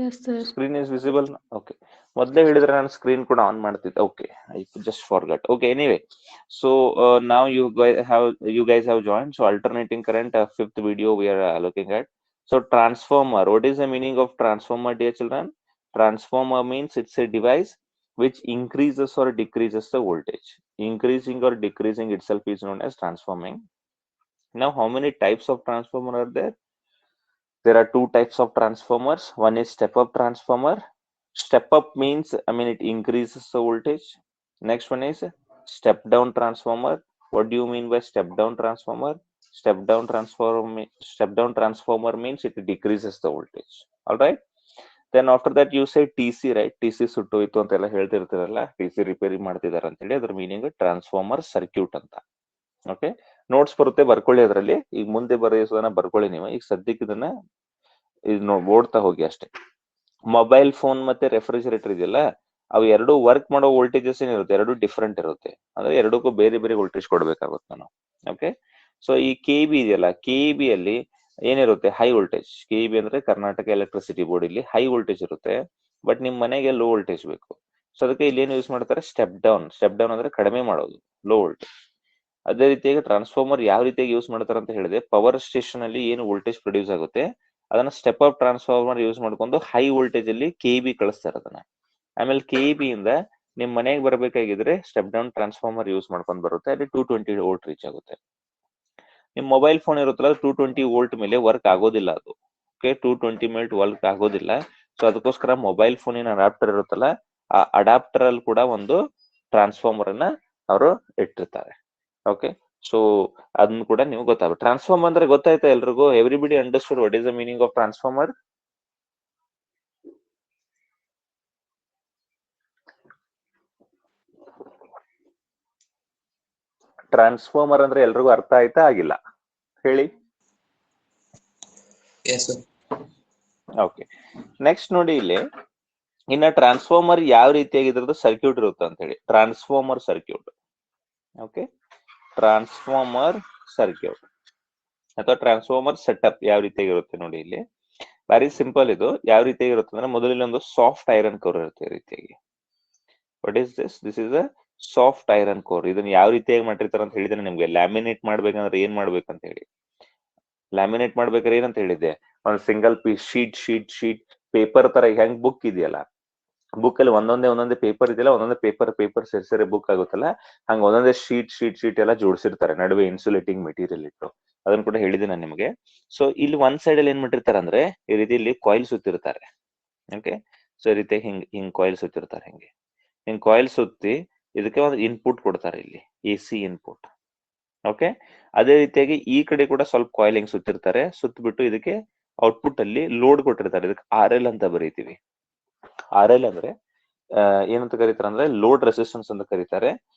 Yes, sir. Screen is visible. Okay. ಮೊದಲೇ ಹೇಳಿದ್ರೆ ನಾನು ಸ್ಕ್ರೀನ್ ಕೂಡ ಆನ್ ಮಾಡ್ತಿದ್ದೆ. Okay, I just forgot. Okay, anyway, so now you guys have joined. So alternating current, fifth video we are looking at. So transformer. What is the meaning of transformer, dear children? Transformer means it's a device which increases or decreases the voltage. Increasing or decreasing itself is known as transforming. Now, how many types of transformer are there? There are two types of transformers. One is step up transformer. Step up means, I mean, it increases the voltage. Next one is step down transformer. What do you mean by step down transformer? Step down transformer means it decreases the voltage. All right. Then after that you say TC, right? TC ಸುಟ್ಟೋಯ್ತು ಅಂತೆಲ್ಲ ಹೇಳ್ತಿರ್ತೀರಲ್ಲ, TC repair ಮಾಡ್ತಿದಾರೆ ಅಂತ ಹೇಳಿ, ಅದ್ರ meaning transformer circuit ಅಂತ. Okay, notes ಬರುತ್ತೆ, ಬರ್ಕೊಳ್ಳಿ. ಅದರಲ್ಲಿ ಈಗ ಮುಂದೆ ಬರೆಯೋದನ್ನ ಬರ್ಕೊಳ್ಳಿ ನೀವು. ಈಗ ಸದ್ಯಕ್ಕೆ ಇದನ್ನ ಓಡ್ತಾ ಹೋಗಿ ಅಷ್ಟೇ. ಮೊಬೈಲ್ ಫೋನ್ ಮತ್ತೆ ರೆಫ್ರಿಜರೇಟರ್ ಇದೆಯಲ್ಲ, ಅವು ಎರಡು ವರ್ಕ್ ಮಾಡೋ ವೋಲ್ಟೇಜಸ್ ಏನಿರುತ್ತೆ, ಎರಡು ಡಿಫ್ರೆಂಟ್ ಇರುತ್ತೆ. ಅಂದ್ರೆ ಎರಡಕ್ಕೂ ಬೇರೆ ಬೇರೆ ವೋಲ್ಟೇಜ್ ಕೊಡ್ಬೇಕಾಗುತ್ತೆ ನಾವು. ಓಕೆ, ಸೊ ಈ KEB ಇದೆಯಲ್ಲ, KEB ಅಲ್ಲಿ ಏನಿರುತ್ತೆ, ಹೈ ವೋಲ್ಟೇಜ್. KEB ಅಂದ್ರೆ ಕರ್ನಾಟಕ ಎಲೆಕ್ಟ್ರಿಸಿಟಿ ಬೋರ್ಡ್, ಇಲ್ಲಿ ಹೈ ವೋಲ್ಟೇಜ್ ಇರುತ್ತೆ. ಬಟ್ ನಿಮ್ ಮನೆಗೆ ಲೋ ವೋಲ್ಟೇಜ್ ಬೇಕು. ಸೊ ಅದಕ್ಕೆ ಇಲ್ಲಿ ಏನು ಯೂಸ್ ಮಾಡ್ತಾರೆ, ಸ್ಟೆಪ್ ಡೌನ್. ಸ್ಟೆಪ್ ಡೌನ್ ಅಂದ್ರೆ ಕಡಿಮೆ ಮಾಡೋದು, ಲೋ ವೋಲ್ಟೇಜ್. ಅದೇ ರೀತಿಯಾಗಿ ಟ್ರಾನ್ಸ್ಫಾರ್ಮರ್ ಯಾವ ರೀತಿಯಾಗಿ ಯೂಸ್ ಮಾಡ್ತಾರೆ ಅಂತ ಹೇಳಿದ್ರೆ, ಪವರ್ ಸ್ಟೇಷನ್ ಅಲ್ಲಿ ಏನು ವೋಲ್ಟೇಜ್ ಪ್ರೊಡ್ಯೂಸ್ ಆಗುತ್ತೆ ಅದನ್ನ ಸ್ಟೆಪ್ ಅಪ್ ಟ್ರಾನ್ಸ್ಫಾರ್ಮರ್ ಯೂಸ್ ಮಾಡ್ಕೊಂಡು ಹೈ ವೋಲ್ಟೇಜ್ ಅಲ್ಲಿ KEB ಕಳಿಸ್ತಾರೆ ಅದನ್ನ. ಆಮೇಲೆ KEB ಇಂದ ನಿಮ್ ಮನೆಗೆ ಬರ್ಬೇಕಾಗಿದ್ರೆ ಸ್ಟೆಪ್ ಡೌನ್ ಟ್ರಾನ್ಸ್ಫಾರ್ಮರ್ ಯೂಸ್ ಮಾಡ್ಕೊಂಡು ಬರುತ್ತೆ, ಅಲ್ಲಿ 220 ವೋಲ್ಟ್ ರೀಚ್ ಆಗುತ್ತೆ. ನಿಮ್ ಮೊಬೈಲ್ ಫೋನ್ ಇರುತ್ತಲ್ಲ, 220 ವೋಲ್ಟ್ ಮೇಲೆ ವರ್ಕ್ ಆಗೋದಿಲ್ಲ ಅದು. ಓಕೆ, 220 ಮೇಲೆ ವರ್ಕ್ ಆಗೋದಿಲ್ಲ. ಸೊ ಅದಕ್ಕೋಸ್ಕರ ಮೊಬೈಲ್ ಫೋನಿನ ಅಡಾಪ್ಟರ್ ಇರುತ್ತಲ್ಲ, ಆ ಅಡಾಪ್ಟರ್ ಅಲ್ಲಿ ಕೂಡ ಒಂದು ಟ್ರಾನ್ಸ್ಫಾರ್ಮರ್ ಅನ್ನ ಅವರು ಇಟ್ಟಿರ್ತಾರೆ. ಓಕೆ, ಸೊ ಅದನ್ನ ಕೂಡ ನೀವು ಗೊತ್ತಾಗುತ್ತೆ. ಟ್ರಾನ್ಸ್ಫಾರ್ಮರ್ ಅಂದ್ರೆ ಗೊತ್ತಾಯ್ತಾ ಎಲ್ರಿಗೂ? Everybody understood what is the meaning of transformer? Transformer ಅಂದ್ರೆ ಎಲ್ರಿಗೂ ಅರ್ಥ ಆಯ್ತಾ, ಆಗಿಲ್ಲ? ಹೇಳಿ. ಓಕೆ, ನೆಕ್ಸ್ಟ್ ನೋಡಿ ಇಲ್ಲಿ ಇನ್ನ ಟ್ರಾನ್ಸ್ಫಾರ್ಮರ್ ಯಾವ ರೀತಿಯಾಗಿ ಇದ್ರದ್ದು ಸರ್ಕ್ಯೂಟ್ ಇರುತ್ತೆ ಅಂತ ಹೇಳಿ. Transformer circuit. Okay, transformer circuit ಅಥವಾ ಟ್ರಾನ್ಸ್ಫಾರ್ಮರ್ ಸೆಟಪ್ ಯಾವ ರೀತಿಯಾಗಿರುತ್ತೆ ನೋಡಿ. ಇಲ್ಲಿ ವೆರಿ ಸಿಂಪಲ್. ಇದು ಯಾವ ರೀತಿಯಾಗಿರುತ್ತೆ ಅಂದ್ರೆ, ಮೊದಲಿಗೆ ಒಂದು ಸಾಫ್ಟ್ ಐರನ್ ಕೋರ್ ಇರುತ್ತೆ ಈ ರೀತಿಯಾಗಿ. What is this? This is a soft iron core. ಇದನ್ನ ಯಾವ ರೀತಿಯಾಗಿ ಮಾಡಿರ್ತಾರೆ ಅಂತ ಹೇಳಿದ್ರೆ ನಿಮ್ಗೆ, ಲ್ಯಾಮಿನೇಟ್ ಮಾಡ್ಬೇಕಂದ್ರೆ ಏನ್ ಮಾಡ್ಬೇಕಂತ ಹೇಳಿ. ಲ್ಯಾಮಿನೇಟ್ ಮಾಡ್ಬೇಕಾದ್ರೆ ಏನಂತ ಹೇಳಿದ್ದೆ, ಒಂದು ಸಿಂಗಲ್ ಪೀಸ್ ಶೀಟ್ ಪೇಪರ್ ತರ ಹೆಂಗ್ ಬುಕ್ ಇದೆಯಲ್ಲ, ಬುಕ್ ಅಲ್ಲಿ ಒಂದೊಂದೇ ಪೇಪರ್ ಇದೆಯಲ್ಲ, ಒಂದೊಂದೇ ಪೇಪರ್ ಸೇರಿ ಬುಕ್ ಆಗುತ್ತಲ್ಲ, ಹಂಗ ಒಂದೊಂದೇ ಶೀಟ್ ಎಲ್ಲ ಜೋಡಿಸಿರ್ತಾರೆ, ನಡುವೆ ಇನ್ಸುಲೇಟಿಂಗ್ ಮೆಟೀರಿಯಲ್ ಇಟ್ಟು. ಅದನ್ನ ಕೂಡ ಹೇಳಿದೆ ನಾನು ನಿಮಗೆ. ಸೊ ಇಲ್ಲಿ ಒಂದ್ ಸೈಡ್ ಅಲ್ಲಿ ಏನ್ ಮಾಡಿರ್ತಾರೆ ಅಂದ್ರೆ, ಈ ರೀತಿ ಇಲ್ಲಿ ಕಾಯಿಲ್ ಸುತ್ತಿರ್ತಾರೆ. ಓಕೆ, ಸೊ ಈ ರೀತಿ ಹಿಂಗ್ ಕಾಯಿಲ್ ಸುತ್ತಿರ್ತಾರೆ. ಹಿಂಗ್ ಕಾಯಿಲ್ ಸುತ್ತಿ ಇದಕ್ಕೆ ಒಂದು ಇನ್ಪುಟ್ ಕೊಡ್ತಾರೆ, ಇಲ್ಲಿ AC ಇನ್ಪುಟ್. ಓಕೆ, ಅದೇ ರೀತಿಯಾಗಿ ಈ ಕಡೆ ಕೂಡ ಸ್ವಲ್ಪ ಕಾಯಿಲ್ ಹಿಂಗ್ ಸುತ್ತಿರ್ತಾರೆ. ಸುತ್ತಬಿಟ್ಟು ಇದಕ್ಕೆ ಔಟ್ಪುಟ್ ಅಲ್ಲಿ ಲೋಡ್ ಕೊಟ್ಟಿರ್ತಾರೆ. ಇದಕ್ಕೆ RL ಅಂತ ಬರೀತೀವಿ. RL ಅಂದ್ರೆ ಏನಂತ ಕರೀತಾರೆ ಅಂದ್ರೆ, ಲೋಡ್ ರೆಸಿಸ್ಟೆನ್ಸ್ ಅಂತ ಕರೀತಾರೆ.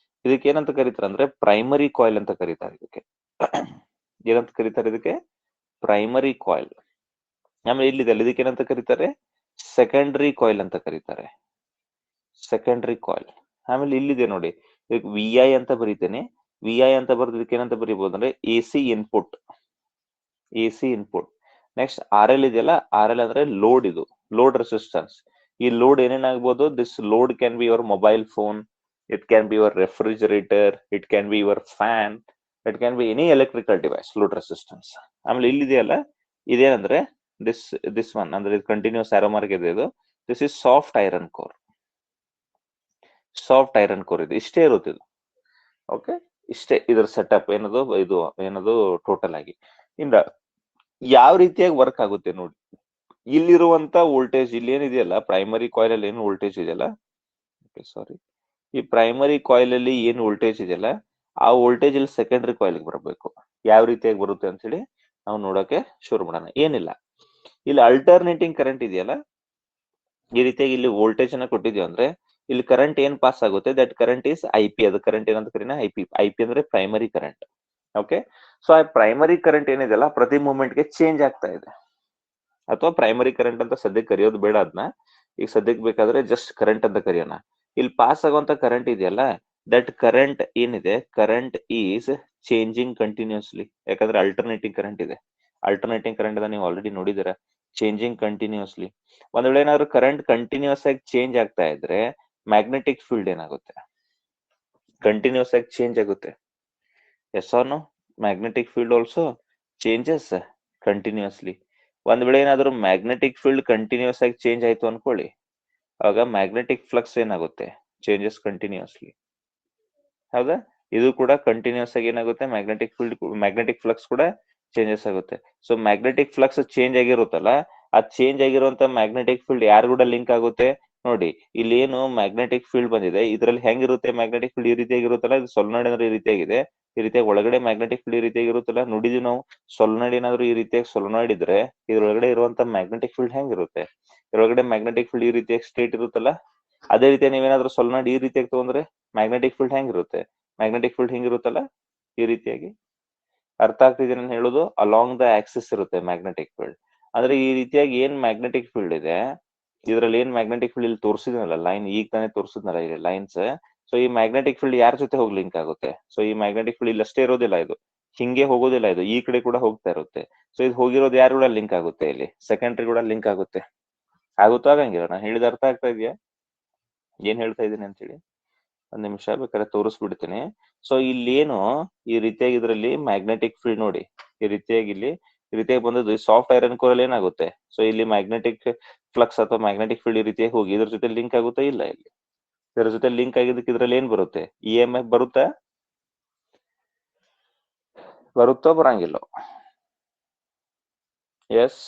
ಇದಕ್ಕೆ ಏನಂತ ಕರೀತಾರೆ ಅಂದ್ರೆ, ಪ್ರೈಮರಿ ಕಾಯಿಲ್ ಅಂತ ಕರೀತಾರೆ. ಇದಕ್ಕೆ ಏನಂತ ಕರೀತಾರೆ? ಇದಕ್ಕೆ ಪ್ರೈಮರಿ ಕಾಯಿಲ್. ಆಮೇಲೆ ಇಲ್ಲಿದೆ, ಇದಕ್ಕೆ ಏನಂತ ಕರೀತಾರೆ? ಸೆಕೆಂಡರಿ ಕಾಯಿಲ್ ಅಂತ ಕರೀತಾರೆ. Secondary coil. ಆಮೇಲೆ ಇಲ್ಲಿದೆ ನೋಡಿ, ಇದಕ್ಕೆ VI ಅಂತ ಬರೀತೇನೆ. VI ಅಂತ ಬರೆದು ಇದಕ್ಕೆ ಏನಂತ ಬರೀಬಹುದು ಅಂದ್ರೆ, AC ಇನ್ಪುಟ್. ನೆಕ್ಸ್ಟ್ RL ಇದೆಯಲ್ಲ, RL ಅಂದ್ರೆ ಲೋಡ್. ಇದು ಲೋಡ್ ರೆಸಿಸ್ಟೆನ್ಸ್. ಈ ಲೋಡ್ ಏನೇನಾಗ್ಬೋದು? This load can be your mobile phone, it can be your refrigerator, it can be your fan, it can be any electrical device, load resistance. ಆಮೇಲೆ ಇಲ್ಲಿದೆಯಲ್ಲ, ಇದೇನಂದ್ರೆ this one ಅಂದ್ರೆ ಇದು continuous arrow mark ಇದೆ. ಇದು this is soft iron core. Soft iron core ಇದು ಇಷ್ಟೇ ಇರುತ್ತೆ ಇದು. ಓಕೆ, ಇಷ್ಟೇ ಇದರ ಸೆಟಪ್ ಏನದು ಟೋಟಲ್ ಆಗಿ. ಇನ್ನ ಯಾವ ರೀತಿಯಾಗಿ ವರ್ಕ್ ಆಗುತ್ತೆ ನೋಡಿ. ಇಲ್ಲಿರುವಂತ ವೋಲ್ಟೇಜ್, ಇಲ್ಲಿ ಏನಿದೆಯಲ್ಲ ಪ್ರೈಮರಿ ಕಾಯಿಲ್ ಅಲ್ಲಿ ಏನು ವೋಲ್ಟೇಜ್ ಇದೆಯಲ್ಲ, ಸಾರಿ, ಈ ಪ್ರೈಮರಿ ಕಾಯಿಲ್ ಅಲ್ಲಿ ಏನು ವೋಲ್ಟೇಜ್ ಇದೆಯಲ್ಲ, ಆ ವೋಲ್ಟೇಜ್ ಇಲ್ಲಿ ಸೆಕೆಂಡರಿ ಕಾಯಿಲ್ ಬರಬೇಕು. ಯಾವ ರೀತಿಯಾಗಿ ಬರುತ್ತೆ ಅಂತ ಹೇಳಿ ನಾವು ನೋಡೋಕೆ ಶುರು ಮಾಡೋಣ. ಏನಿಲ್ಲ, ಇಲ್ಲಿ ಅಲ್ಟರ್ನೇಟಿಂಗ್ ಕರೆಂಟ್ ಇದೆಯಲ್ಲ, ಈ ರೀತಿಯಾಗಿ ಇಲ್ಲಿ ವೋಲ್ಟೇಜ್ ಅನ್ನ ಕೊಟ್ಟಿದ್ವಿ ಅಂದ್ರೆ, ಇಲ್ಲಿ ಕರೆಂಟ್ ಏನ್ ಪಾಸ್ ಆಗುತ್ತೆ, ದಟ್ ಕರೆಂಟ್ ಇಸ್ IP. ಅದು ಕರೆಂಟ್ ಏನಂತ ಕರೀನ IP ಅಂದ್ರೆ ಪ್ರೈಮರಿ ಕರೆಂಟ್. ಓಕೆ, ಸೊ ಆ ಪ್ರೈಮರಿ ಕರೆಂಟ್ ಏನಿದೆಯಲ್ಲ, ಪ್ರತಿ ಮೂಮೆಂಟ್ ಗೆ ಚೇಂಜ್ ಆಗ್ತಾ ಇದೆ. ಅಥವಾ ಪ್ರೈಮರಿ ಕರೆಂಟ್ ಅಂತ ಸದ್ಯಕ್ಕೆ ಕರೆಯೋದು ಬೇಡ, ಅದನ್ನ ಈಗ ಸದ್ಯಕ್ಕೆ ಬೇಕಾದ್ರೆ ಜಸ್ಟ್ ಕರೆಂಟ್ ಅಂತ ಕರೆಯೋಣ. ಇಲ್ಲಿ ಪಾಸ್ ಆಗುವಂತ ಕರೆಂಟ್ ಇದೆಯಲ್ಲ, ದಟ್ ಕರೆಂಟ್ ಏನಿದೆ, ಕರೆಂಟ್ ಈಸ್ ಚೇಂಜಿಂಗ್ ಕಂಟಿನ್ಯೂಸ್ಲಿ. ಯಾಕಂದ್ರೆ ಅಲ್ಟರ್ನೇಟಿಂಗ್ ಕರೆಂಟ್ ಇದೆ. ಅಲ್ಟರ್ನೇಟಿಂಗ್ ಕರೆಂಟ್ ನೀವು ಆಲ್ರೆಡಿ ನೋಡಿದಿರ. Changing continuously. ಒಂದ್ ವೇಳೆ ಏನಾದ್ರು ಕರೆಂಟ್ ಕಂಟಿನ್ಯೂಸ್ ಆಗಿ ಚೇಂಜ್ ಆಗ್ತಾ ಇದ್ರೆ ಮ್ಯಾಗ್ನೆಟಿಕ್ ಫೀಲ್ಡ್ ಏನಾಗುತ್ತೆ? ಕಂಟಿನ್ಯೂಸ್ ಆಗಿ ಚೇಂಜ್ ಆಗುತ್ತೆ. Yes or no? Magnetic field also changes continuously. ಒಂದ್ ವೇಳೆ ಏನಾದ್ರು ಮ್ಯಾಗ್ನೆಟಿಕ್ ಫೀಲ್ಡ್ ಕಂಟಿನ್ಯೂಸ್ ಆಗಿ ಚೇಂಜ್ ಆಯ್ತು ಅನ್ಕೊಳ್ಳಿ, ಆಗ ಮ್ಯಾಗ್ನೆಟಿಕ್ ಫ್ಲಕ್ಸ್ ಏನಾಗುತ್ತೆ? Changes continuously. ಹೌದಾ? ಇದು ಕೂಡ ಕಂಟಿನ್ಯೂಸ್ ಆಗಿ ಏನಾಗುತ್ತೆ? ಮ್ಯಾಗ್ನೆಟಿಕ್ ಫ್ಲಕ್ಸ್ ಕೂಡ ಚೇಂಜಸ್ ಆಗುತ್ತೆ. ಸೊ ಮ್ಯಾಗ್ನೆಟಿಕ್ ಫ್ಲಕ್ಸ್ ಚೇಂಜ್ ಆಗಿರುತ್ತಲ್ಲ, ಆ ಚೇಂಜ್ ಆಗಿರುವಂತ ಮ್ಯಾಗ್ನೆಟಿಕ್ ಫೀಲ್ಡ್ ಯಾರು ಕೂಡ ಲಿಂಕ್ ಆಗುತ್ತೆ? ನೋಡಿ, ಇಲ್ಲಿ ಏನು ಮ್ಯಾಗ್ನೆಟಿಕ್ ಫೀಲ್ಡ್ ಬಂದಿದೆ, ಇದ್ರಲ್ಲಿ ಹೆಂಗಿರುತ್ತೆ ಮ್ಯಾಗ್ನೆಟಿಕ್ ಫೀಲ್ಡ್? ಈ ರೀತಿಯಾಗಿರುತ್ತಲ್ಲ, ಇದು ಸೊಲೆನಾಯ್ಡ್ ಅಂದ್ರೆ ಈ ರೀತಿಯಾಗಿದೆ, ಈ ರೀತಿಯಾಗಿ ಒಳಗಡೆ ಮ್ಯಾಗ್ನೆಟಿಕ್ ಫೀಲ್ಡ್ ಈ ರೀತಿಯಾಗಿರುತ್ತಲ್ಲ, ನೋಡಿದ್ವಿ ನಾವು. ಸೊಲೆನಾಯ್ಡ್ ಏನಾದ್ರು ಈ ರೀತಿಯಾಗಿ ಸೊಲೆನಾಯ್ಡ್ ಇದ್ರೆ ಇದ್ರೊಳಗಡೆ ಇರುವಂತ ಮ್ಯಾಗ್ನೆಟಿಕ್ ಫೀಲ್ಡ್ ಹೆಂಗಿರುತ್ತೆ? ಇದ್ರೊಳಗಡೆ ಮ್ಯಾಗ್ನೆಟಿಕ್ ಫೀಲ್ಡ್ ಈ ರೀತಿಯಾಗಿ ಸ್ಟ್ರೇಟ್ ಇರುತ್ತಲ್ಲ, ಅದೇ ರೀತಿ ನೀವೇನಾದ್ರೂ ಸೊಲೆನಾಯ್ಡ್ ಈ ರೀತಿಯಾಗಿ ತಗೊಂಡ್ರೆ ಮ್ಯಾಗ್ನೆಟಿಕ್ ಫೀಲ್ಡ್ ಹೆಂಗಿರುತ್ತೆ? ಮ್ಯಾಗ್ನೆಟಿಕ್ ಫೀಲ್ಡ್ ಹಿಂಗಿರುತ್ತಲ್ಲ, ಈ ರೀತಿಯಾಗಿ. ಅರ್ಥ ಆಗ್ತಿದೆ ನಾನು ಹೇಳೋದು? ಅಲಾಂಗ್ ದ ಆಕ್ಸಿಸ್ ಇರುತ್ತೆ ಮ್ಯಾಗ್ನೆಟಿಕ್ ಫೀಲ್ಡ್. ಅಂದ್ರೆ ಈ ರೀತಿಯಾಗಿ ಏನ್ ಮ್ಯಾಗ್ನೆಟಿಕ್ ಫೀಲ್ಡ್ ಇದೆ, ಇದ್ರಲ್ಲಿ ಏನ್ ಮ್ಯಾಗ್ನೆಟಿಕ್ ಫೀಲ್ಡ್ ಇಲ್ಲಿ ತೋರಿಸಿದ್ನಲ್ಲ ಲೈನ್, ಈಗ ತಾನೇ ತೋರಿಸಿದ್ನಲ್ಲ ಇಲ್ಲಿ ಲೈನ್ಸ್. ಸೊ ಈ ಮ್ಯಾಗ್ನೆಟಿಕ್ ಫೀಲ್ಡ್ ಯಾರ ಜೊತೆ ಹೋಗಿ ಲಿಂಕ್ ಆಗುತ್ತೆ? ಸೊ ಈ ಮ್ಯಾಗ್ನೆಟಿಕ್ ಫೀಲ್ಡ್ ಇಲ್ಲಷ್ಟೇ ಇರೋದಿಲ್ಲ, ಇದು ಹಿಂಗೆ ಹೋಗೋದಿಲ್ಲ, ಇದು ಈ ಕಡೆ ಕೂಡ ಹೋಗ್ತಾ ಇರುತ್ತೆ. ಸೊ ಇದು ಹೋಗಿರೋದು ಯಾರು ಕೂಡ ಲಿಂಕ್ ಆಗುತ್ತೆ? ಇಲ್ಲಿ ಸೆಕೆಂಡ್ರಿ ಕೂಡ ಲಿಂಕ್ ಆಗುತ್ತೆ. ಆಗುತ್ತೋ ಆಗಂಗಿಲ್ಲ? ನಾನು ಹೇಳಿದ ಅರ್ಥ ಆಗ್ತಾ ಇದೆಯಾ ಏನ್ ಹೇಳ್ತಾ ಇದ್ದೀನಿ ಅಂತ ಹೇಳಿ? ಒಂದ್ ನಿಮಿಷ ಬೇಕಾದ್ರೆ ತೋರಿಸ್ಬಿಡ್ತೀನಿ. ಸೊ ಇಲ್ಲೇನು ಈ ರೀತಿಯಾಗಿ ಇದ್ರಲ್ಲಿ ಮ್ಯಾಗ್ನೆಟಿಕ್ ಫೀಲ್ಡ್ ನೋಡಿ, ಈ ರೀತಿಯಾಗಿ ಇಲ್ಲಿ ಈ ರೀತಿಯಾಗಿ ಬಂದದ್ದು ಸಾಫ್ಟ್ ಐರನ್ ಕೋರ್ ಅಲ್ಲಿ ಏನಾಗುತ್ತೆ? ಸೊ ಇಲ್ಲಿ ಮ್ಯಾಗ್ನೆಟಿಕ್ ಫ್ಲಕ್ಸ್ ಅಥವಾ ಮ್ಯಾಗ್ನೆಟಿಕ್ ಫೀಲ್ಡ್ ಈ ರೀತಿಯಾಗಿ ಹೋಗಿ ಇದ್ರ ಜೊತೆ ಲಿಂಕ್ ಆಗುತ್ತಾ? ಇಲ್ಲ. ಇಲ್ಲಿ ಇದ್ರ ಜೊತೆ ಲಿಂಕ್ ಆಗಿದ್ದಕ್ಕೆ ಇದ್ರಲ್ಲಿ ಏನ್ ಬರುತ್ತೆ? EMF ಬರುತ್ತಾ? ಬರುತ್ತೋ ಬರಂಗಿಲ್ಲ? ಎಸ್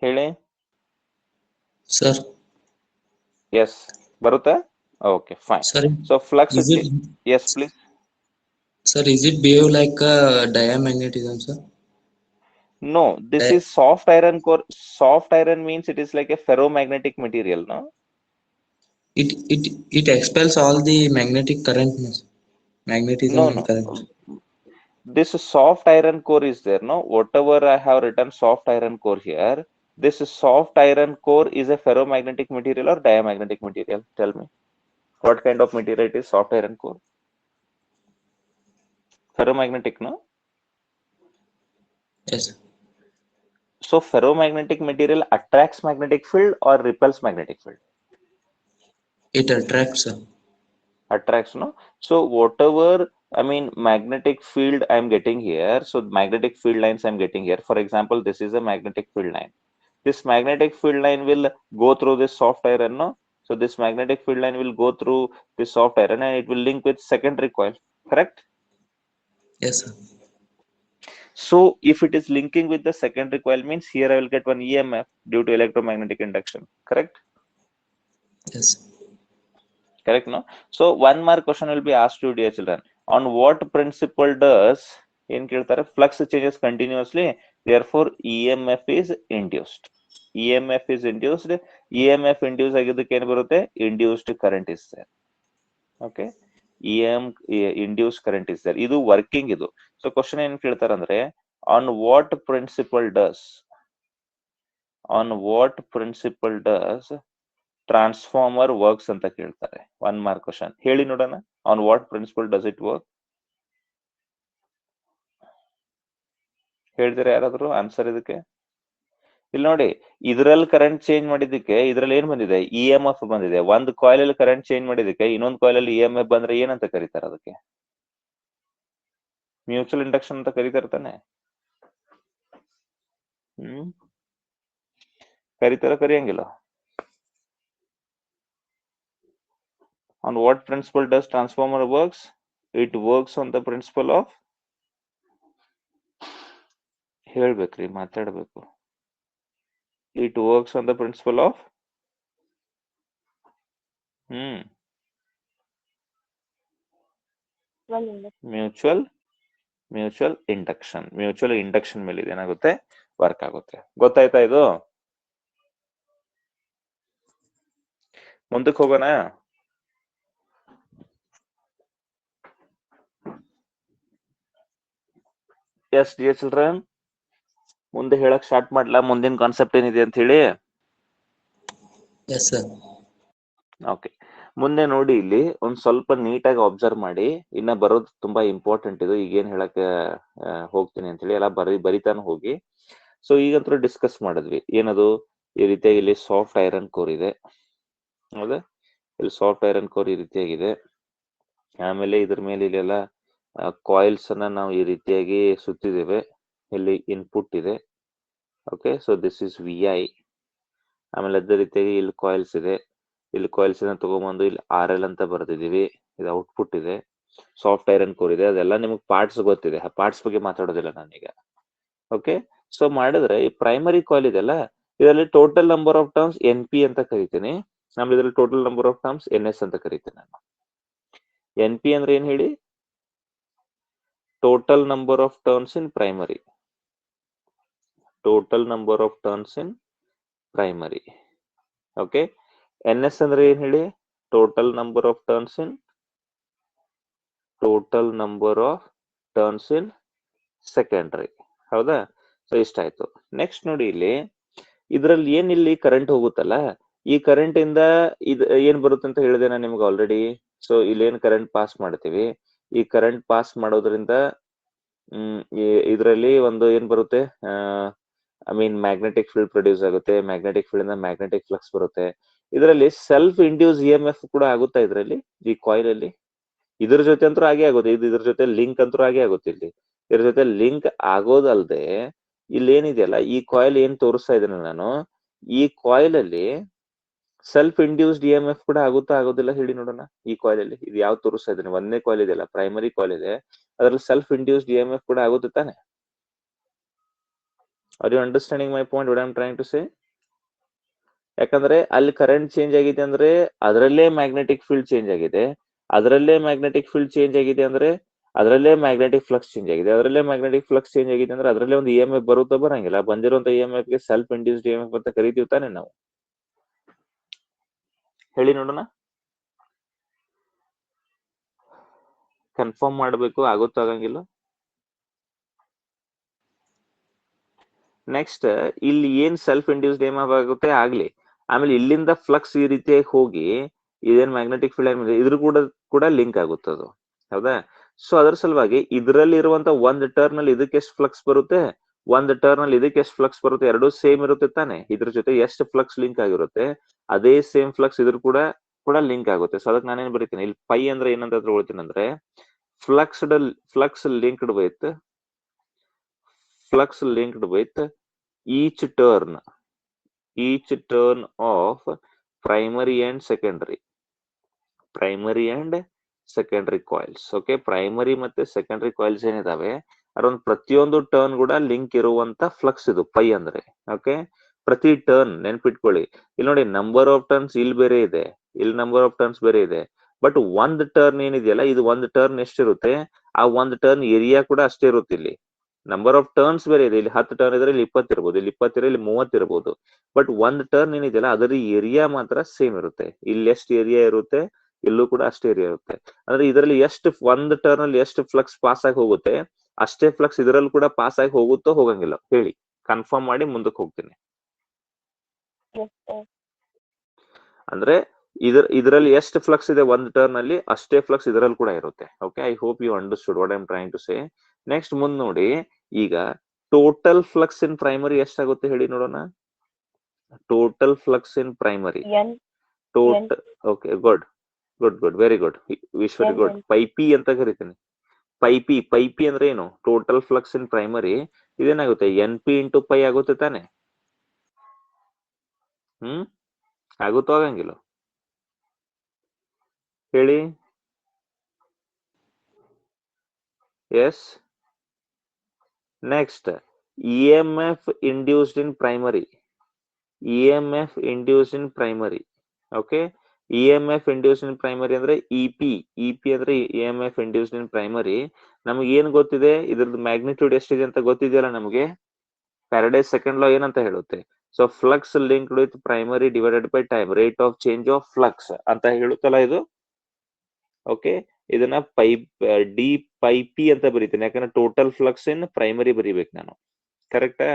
ಹೇಳಿ ಸರ್. ಎಸ್ ಬರುತ್ತಾ? Okay fine. Sir, so flux is it yes please. sir? Is it behave like a diamagnetism, sir? No, this is soft iron core. Soft iron means it is like a ferromagnetic material, no? It expels all the magnetic current, magnetism No, and no. current. This soft iron core is there, no? Whatever I have written soft iron core here, this soft iron core is a ferromagnetic material or diamagnetic material? Tell me. What kind of material it is, soft iron core? Ferromagnetic, no? Yes. So ferromagnetic material attracts magnetic field or repels magnetic field? It attracts, sir. Attracts, no? So whatever, I mean, magnetic field I'm getting here, so magnetic field lines I'm getting here, for example, this is a magnetic field line. This magnetic field line will go through this soft iron, no? So this magnetic field line will go through this soft iron and it will link with secondary coil, correct? Yes, sir. So if it is linking with the secondary coil, means here I will get one EMF due to electromagnetic induction, correct? Yes. Correct, no? So one more question will be asked to dear children. On what principle does in flux changes continuously, therefore EMF is induced? EMF is induced. EMF induced ಆಗಿದ್ದಕ್ಕೆ ಏನು ಬರುತ್ತೆ? Induced current is there. Okay, induced current is there. ಇದು working ಇದು. So question ಏನ್ ಕೇಳ್ತಾರೆ ಅಂದ್ರೆ, on what principle does transformer works ಅಂತ ಕೇಳ್ತಾರೆ. One mark question. ಹೇಳಿ ನೋಡೋಣ, on what principle does it work? ಹೇಳ್ತೀರಾ ಯಾರಾದ್ರೂ ಆನ್ಸರ್ ಇದಕ್ಕೆ? ಇಲ್ಲಿ ನೋಡಿ, ಇದ್ರಲ್ಲಿ ಕರೆಂಟ್ ಚೇಂಜ್ ಮಾಡಿದ್ದಕ್ಕೆ ಇದ್ರಲ್ಲಿ ಏನ್ ಬಂದಿದೆ? EMF ಬಂದಿದೆ. ಒಂದು ಕಾಯಿಲ್ ಅಲ್ಲಿ ಕರೆಂಟ್ ಚೇಂಜ್ ಮಾಡಿದ್ದಕ್ಕೆ ಇನ್ನೊಂದು ಕಾಯಿಲ್ ಅಲ್ಲಿ EMF ಬಂದ್ರೆ ಏನಂತ ಕರೀತಾರೆ? ಅದಕ್ಕೆ ಮ್ಯೂಚುವಲ್ ಇಂಡಕ್ಷನ್ ಅಂತ ಕರೀತಾರೆ ತಾನೆ? ಕರೀತಾರ ಕರಿಯಂಗಿಲ್ಲ? On what principle does transformer works? It works on the principle of, ಹೇಳ್ಬೇಕ್ರಿ, ಮಾತಾಡ್ಬೇಕು. It works on the principle of mutual induction. Mutual induction ಮೇಲೆ ಏನಾಗುತ್ತೆ? ವರ್ಕ್ ಆಗುತ್ತೆ. ಗೊತ್ತಾಯ್ತಾ ಇದು? ಮುಂದಕ್ಕೆ ಹೋಗೋಣ. ಎಸ್ ಡಿಯರ್ ಚಿಲ್ಡ್ರನ್, ಮುಂದೆ ಹೇಳಕ್ ಸ್ಟಾರ್ಟ್ ಮಾಡ್ಲಾ ಮುಂದಿನ ಕಾನ್ಸೆಪ್ಟ್ ಏನಿದೆ ಅಂತ ಹೇಳಿ? Yes, sir. ಓಕೆ, ಮುಂದೆ ನೋಡಿ ಇಲ್ಲಿ ಒಂದ್ ಸ್ವಲ್ಪ ನೀಟಾಗಿ ಅಬ್ಸರ್ವ್ ಮಾಡಿ, ಇನ್ನ ಬರೋದು ತುಂಬಾ ಇಂಪಾರ್ಟೆಂಟ್ ಇದು, ಈಗೇನ್ ಹೇಳಕ್ ಹೋಗ್ತೀನಿ ಅಂತ ಹೇಳಿ ಎಲ್ಲ ಬರಿತಾನು ಹೋಗಿ. ಸೊ ಈಗಂತೂ ಡಿಸ್ಕಸ್ ಮಾಡಿದ್ವಿ ಏನದು, ಈ ರೀತಿಯಾಗಿ ಇಲ್ಲಿ ಸಾಫ್ಟ್ ಐರನ್ ಕೋರ್ ಇದೆ, ಹೌದಾ, ಇಲ್ಲಿ ಸಾಫ್ಟ್ ಐರನ್ ಕೋರ್ ಈ ರೀತಿಯಾಗಿದೆ. ಆಮೇಲೆ ಇದ್ರ ಮೇಲೆ ಇಲ್ಲೆಲ್ಲ ಕಾಯಿಲ್ಸ್ ಅನ್ನ ನಾವು ಈ ರೀತಿಯಾಗಿ ಸುತ್ತಿದ್ದೇವೆ. ಇಲ್ಲಿ ಇನ್ಪುಟ್ ಇದೆ, okay, so this is VI. ಆಮೇಲೆ ಅದೇ ರೀತಿಯಾಗಿ ಇಲ್ಲಿ ಕಾಯಿಲ್ಸ್ ಇದೆ, ಇಲ್ಲಿ ಕಾಯಿಲ್ಸ್ ತಗೊಂಡ್ಬಂದು ಇಲ್ಲಿ RL ಅಂತ ಬರ್ತಿದೀವಿ, ಇದು ಔಟ್ಪುಟ್ ಇದೆ. ಸಾಫ್ಟ್ ಐರನ್ ಕೋರ್ ಇದೆ, ಅದೆಲ್ಲ ನಿಮಗೆ ಪಾರ್ಟ್ಸ್ ಗೊತ್ತಿದೆ, ಆ ಪಾರ್ಟ್ಸ್ ಬಗ್ಗೆ ಮಾತಾಡೋದಿಲ್ಲ ನಾನೀಗ. ಓಕೆ, ಸೊ ಮಾಡಿದ್ರೆ ಈ ಪ್ರೈಮರಿ ಕಾಯಿಲ್ ಇದೆಲ್ಲ, ಇದರಲ್ಲಿ total number of turns NP ಅಂತ ಕರಿತೀನಿ, ಆಮೇಲೆ ಇದರಲ್ಲಿ total number of turns NS ಅಂತ ಕರಿತೀನಿ ನಾನು. NP ಅಂದ್ರೆ ಏನ್ ಹೇಳಿ, total number of turns in primary, total number of turns in primary. Okay, NS ಅಂದ್ರೆ ಏನ್ ಹೇಳಿ, total number of turns in secondary. ಹೌದಾ, ಸೊ ಇಷ್ಟ ಆಯ್ತು. ನೆಕ್ಸ್ಟ್ ನೋಡಿ ಇಲ್ಲಿ ಇದ್ರಲ್ಲಿ ಏನ್ ಇಲ್ಲಿ ಕರೆಂಟ್ ಹೋಗುತ್ತಲ್ಲ, ಈ ಕರೆಂಟ್ ಇಂದ ಇದು ಏನ್ ಬರುತ್ತೆ ಅಂತ ಹೇಳಿದೆ ನಾನು ನಿಮ್ಗೆ ಆಲ್ರೆಡಿ. ಸೊ ಇಲ್ಲಿ ಏನ್ ಕರೆಂಟ್ ಪಾಸ್ ಮಾಡ್ತೀವಿ, ಈ ಕರೆಂಟ್ ಪಾಸ್ ಮಾಡೋದ್ರಿಂದ ಇದರಲ್ಲಿ ಒಂದು ಏನ್ ಬರುತ್ತೆ, ಮ್ಯಾಗ್ನೆಟಿಕ್ ಫೀಲ್ಡ್ ಪ್ರೊಡ್ಯೂಸ್ ಆಗುತ್ತೆ, ಮ್ಯಾಗ್ನೆಟಿಕ್ ಫೀಲ್ಡ್ ಇಂದ ಮ್ಯಾಗ್ನೆಟಿಕ್ ಫ್ಲಕ್ಸ್ ಬರುತ್ತೆ. ಇದರಲ್ಲಿ ಸೆಲ್ಫ್ ಇಂಡ್ಯೂಸ್ EMF ಕೂಡ ಆಗುತ್ತಾ ಇದರಲ್ಲಿ, ಈ ಕಾಯಿಲ್ ಅಲ್ಲಿ. ಇದ್ರ ಜೊತೆ ಅಂತೂ ಹಾಗೆ ಆಗುತ್ತೆ, ಇದ್ರ ಜೊತೆ ಲಿಂಕ್ ಅಂತೂ ಹಾಗೆ ಆಗುತ್ತೆ. ಇಲ್ಲಿ ಇದ್ರ ಜೊತೆ ಲಿಂಕ್ ಆಗೋದಲ್ದೆ ಇಲ್ಲಿ ಏನಿದೆಯಲ್ಲ, ಈ ಕಾಯಿಲ್ ಏನ್ ತೋರಿಸ್ತಾ ಇದ್ದೇನೆ ನಾನು, ಈ ಕಾಯಿಲ್ ಅಲ್ಲಿ ಸೆಲ್ಫ್ ಇಂಡ್ಯೂಸ್ಡ್ EMF ಕೂಡ ಆಗುತ್ತಾ ಆಗೋದಿಲ್ಲ ಹೇಳಿ ನೋಡೋಣ. ಈ ಕಾಯಿಲ್ ಅಲ್ಲಿ ಇದು ಯಾವ್ದು ತೋರಿಸ್ತಾ ಇದ್ದೇನೆ, ಒಂದೇ ಕಾಯಿಲ್ ಇದೆಯಲ್ಲ, ಪ್ರೈಮರಿ ಕಾಯಿಲ್ ಇದೆ, ಅದ್ರಲ್ಲಿ ಸೆಲ್ಫ್ ಇಂಡ್ಯೂಸ್ಡ್ EMF ಕೂಡ ಆಗುತ್ತೆ ತಾನೆ. Are you understanding my point, what I am trying to say? ಯಾಕಂದ್ರೆ ಅಲ್ಲಿ ಕರೆಂಟ್ ಚೇಂಜ್ ಆಗಿದೆ ಅಂದ್ರೆ ಅದರಲ್ಲೇ ಮ್ಯಾಗ್ನೆಟಿಕ್ ಫೀಲ್ಡ್ ಚೇಂಜ್ ಆಗಿದೆ, ಅದರಲ್ಲೇ ಮ್ಯಾಗ್ನೆಟಿಕ್ ಫೀಲ್ಡ್ ಚೇಂಜ್ ಆಗಿದೆ ಅಂದ್ರೆ ಅದರಲ್ಲೇ ಮ್ಯಾಗ್ನೆಟಿಕ್ ಫ್ಲಕ್ಸ್ ಚೇಂಜ್ ಆಗಿದೆ, ಅದರಲ್ಲೇ ಮ್ಯಾಗ್ನೆಟಿಕ್ ಫ್ಲಕ್ಸ್ ಚೇಂಜ್ ಆಗಿದೆ ಅಂದ್ರೆ ಅದರಲ್ಲೇ ಒಂದು EMF ಬರುತ್ತಾ ಬರಂಗಿಲ್ಲ. ಬಂದಿರುವಂತ EMF ಗೆ ಸೆಲ್ಫ್ ಇಂಡ್ಯೂಸ್ಡ್ EMF ಅಂತ ಕರಿತೀವಿ ತಾನೆ ನಾವು, ಹೇಳಿ ನೋಡೋಣ. ಕನ್ಫರ್ಮ್ ಮಾಡಬೇಕು, ಆಗುತ್ತೋ ಆಗಂಗಿಲ್ಲ. ನೆಕ್ಸ್ಟ್ ಇಲ್ಲಿ ಏನ್ ಸೆಲ್ಫ್ ಇಂಡ್ಯೂಸ್ಡ್ EMF ಆಗುತ್ತೆ ಆಗ್ಲಿ, ಆಮೇಲೆ ಇಲ್ಲಿಂದ ಫ್ಲಕ್ಸ್ ಈ ರೀತಿಯಾಗಿ ಹೋಗಿ ಇದೇನ್ ಮ್ಯಾಗ್ನೆಟಿಕ್ ಫೀಲ್ಡ್ ಇದ್ರ ಕೂಡ ಲಿಂಕ್ ಆಗುತ್ತೆ ಅದು, ಹೌದಾ. ಸೊ ಅದ್ರ ಸಲುವಾಗಿ ಇದರಲ್ಲಿ ಇರುವಂತ ಒಂದ್ ಟರ್ನ್ ಅಲ್ಲಿ ಇದಕ್ಕೆ ಎಷ್ಟು ಫ್ಲಕ್ಸ್ ಬರುತ್ತೆ, ಒಂದ್ ಟರ್ನ್ ಅಲ್ಲಿ ಇದಕ್ಕೆ ಎಷ್ಟು ಫ್ಲಕ್ಸ್ ಬರುತ್ತೆ, ಎರಡೂ ಸೇಮ್ ಇರುತ್ತೆ ತಾನೆ. ಇದ್ರ ಜೊತೆ ಎಷ್ಟು ಫ್ಲಕ್ಸ್ ಲಿಂಕ್ ಆಗಿರುತ್ತೆ ಅದೇ ಸೇಮ್ ಫ್ಲಕ್ಸ್ ಇದ್ರ ಕೂಡ ಲಿಂಕ್ ಆಗುತ್ತೆ. ಸೊ ಅದಕ್ಕೆ ನಾನೇನ್ ಬರೀತೀನಿ ಇಲ್ಲಿ, ಪೈ ಅಂದ್ರೆ ಏನಂತ ತಗೊಳ್ತೀನಿ ಅಂದ್ರೆ flux linked with each turn of primary and secondary coils. Okay, primary ಮತ್ತೆ ಸೆಕೆಂಡರಿ ಕಾಯಿಲ್ಸ್ ಏನಿದಾವೆ ಅದೊಂದು ಪ್ರತಿಯೊಂದು ಟರ್ನ್ ಕೂಡ ಲಿಂಕ್ ಇರುವಂತ ಫ್ಲಕ್ಸ್ ಇದು ಪೈ ಅಂದ್ರೆ. ಓಕೆ, ಪ್ರತಿ ಟರ್ನ್ ನೆನ್ಪಿಟ್ಕೊಳ್ಳಿ. ಇಲ್ಲಿ ನೋಡಿ ನಂಬರ್ ಆಫ್ ಟರ್ನ್ಸ್ ಇಲ್ಲಿ ಬೇರೆ ಇದೆ, ಇಲ್ಲಿ ನಂಬರ್ ಆಫ್ ಟರ್ನ್ಸ್ ಬೇರೆ ಇದೆ, ಬಟ್ ಒಂದ್ ಟರ್ನ್ ಏನಿದೆಯಲ್ಲ, ಇದು ಒಂದ್ ಟರ್ನ್ ಎಷ್ಟಿರುತ್ತೆ, ಆ ಒಂದ್ ಟರ್ನ್ ಏರಿಯಾ ಕೂಡ ಅಷ್ಟೇ ಇರುತ್ತೆ. ಇಲ್ಲಿ ನಂಬರ್ ಆಫ್ ಟರ್ನ್ಸ್ ಬೇರೆ ಇದೆ, ಇಲ್ಲಿ 10 ಟರ್ನ್ ಇದ್ರೆ ಇಲ್ಲಿ 20 ಇರ್ಬೋದು, ಇಲ್ಲಿ 20 ಇಲ್ಲಿ 30 ಇರ್ಬೋದು, ಬಟ್ ಒಂದ್ ಟರ್ನ್ ಏನಿದೆಯಲ್ಲ ಅದರ ಏರಿಯಾ ಮಾತ್ರ ಸೇಮ್ ಇರುತ್ತೆ. ಇಲ್ಲಿ ಎಷ್ಟು ಏರಿಯಾ ಇರುತ್ತೆ, ಇಲ್ಲೂ ಕೂಡ ಅಷ್ಟೇ ಏರಿಯಾ ಇರುತ್ತೆ. ಅಂದ್ರೆ ಇದರಲ್ಲಿ ಎಷ್ಟು ಒಂದ್ ಟರ್ನ್ ಅಲ್ಲಿ ಎಷ್ಟು ಫ್ಲಕ್ಸ್ ಪಾಸ್ ಆಗಿ ಹೋಗುತ್ತೆ ಅಷ್ಟೇ ಫ್ಲಕ್ಸ್ ಇದರಲ್ಲಿ ಕೂಡ ಪಾಸ್ ಆಗಿ ಹೋಗುತ್ತೋ ಹೋಗಂಗಿಲ್ಲ ಹೇಳಿ, ಕನ್ಫರ್ಮ್ ಮಾಡಿ ಮುಂದಕ್ಕೆ ಹೋಗ್ತೀನಿ. ಅಂದ್ರೆ ಇದರಲ್ಲಿ ಎಷ್ಟು ಫ್ಲಕ್ಸ್ ಇದೆ ಒಂದ್ ಟರ್ನ್ ಅಲ್ಲಿ ಅಷ್ಟೇ ಫ್ಲಕ್ಸ್ ಇದರಲ್ಲಿ ಕೂಡ ಇರುತ್ತೆ. Okay, I hope you understood what I am trying to say. Next ಮುಂದ್ ನೋಡಿ, ಈಗ ಟೋಟಲ್ ಫ್ಲಕ್ಸ್ ಇನ್ ಪ್ರೈಮರಿ ಎಷ್ಟಾಗುತ್ತೆ ಹೇಳಿ ನೋಡೋಣ. Total flux in primary okay, good, very good, very good. Phi P ಅಂತ ಕರಿತೀನಿ. ಪೈಪಿ ಅಂದ್ರೆ ಏನು, ಟೋಟಲ್ ಫ್ಲಕ್ಸ್ ಇನ್ ಪ್ರೈಮರಿ ಇದೇನಾಗುತ್ತೆ, NP ಇಂಟು ಪೈ ಆಗುತ್ತೆ ತಾನೆ. ಆಗುತ್ತೋ ಆಗಂಗಿಲ್ಲ ಹೇಳಿ. Yes. Next EMF induced in primary. Okay, EMF induced in primary ಅಂದ್ರೆ EP ಅಂದ್ರೆ EMF induced in primary. ನಮ್ಗೆ ಏನ್ ಗೊತ್ತಿದೆ, ಇದ್ರದ್ದು ಮ್ಯಾಗ್ನಿಟ್ಯೂಡ್ ಎಷ್ಟಿದೆ ಅಂತ ಗೊತ್ತಿದೆಯಲ್ಲ ನಮಗೆ. ಫ್ಯಾರಡೇಸ್ ಸೆಕೆಂಡ್ ಲಾ ಏನಂತ ಹೇಳುತ್ತೆ, so flux linked with primary divided by time, rate of change of flux ಅಂತ ಹೇಳುತ್ತಲ್ಲ ಇದು. ಓಕೆ, ಇದನ್ನ ಪಿ ಅಂತ ಬರೀತೀನಿ, ಯಾಕಂದ್ರೆ ಟೋಟಲ್ ಫ್ಲಕ್ಸ್ ಇನ್ ಪ್ರೈಮರಿ ಬರೀಬೇಕು ನಾನು, ಕರೆಕ್ಟಾ.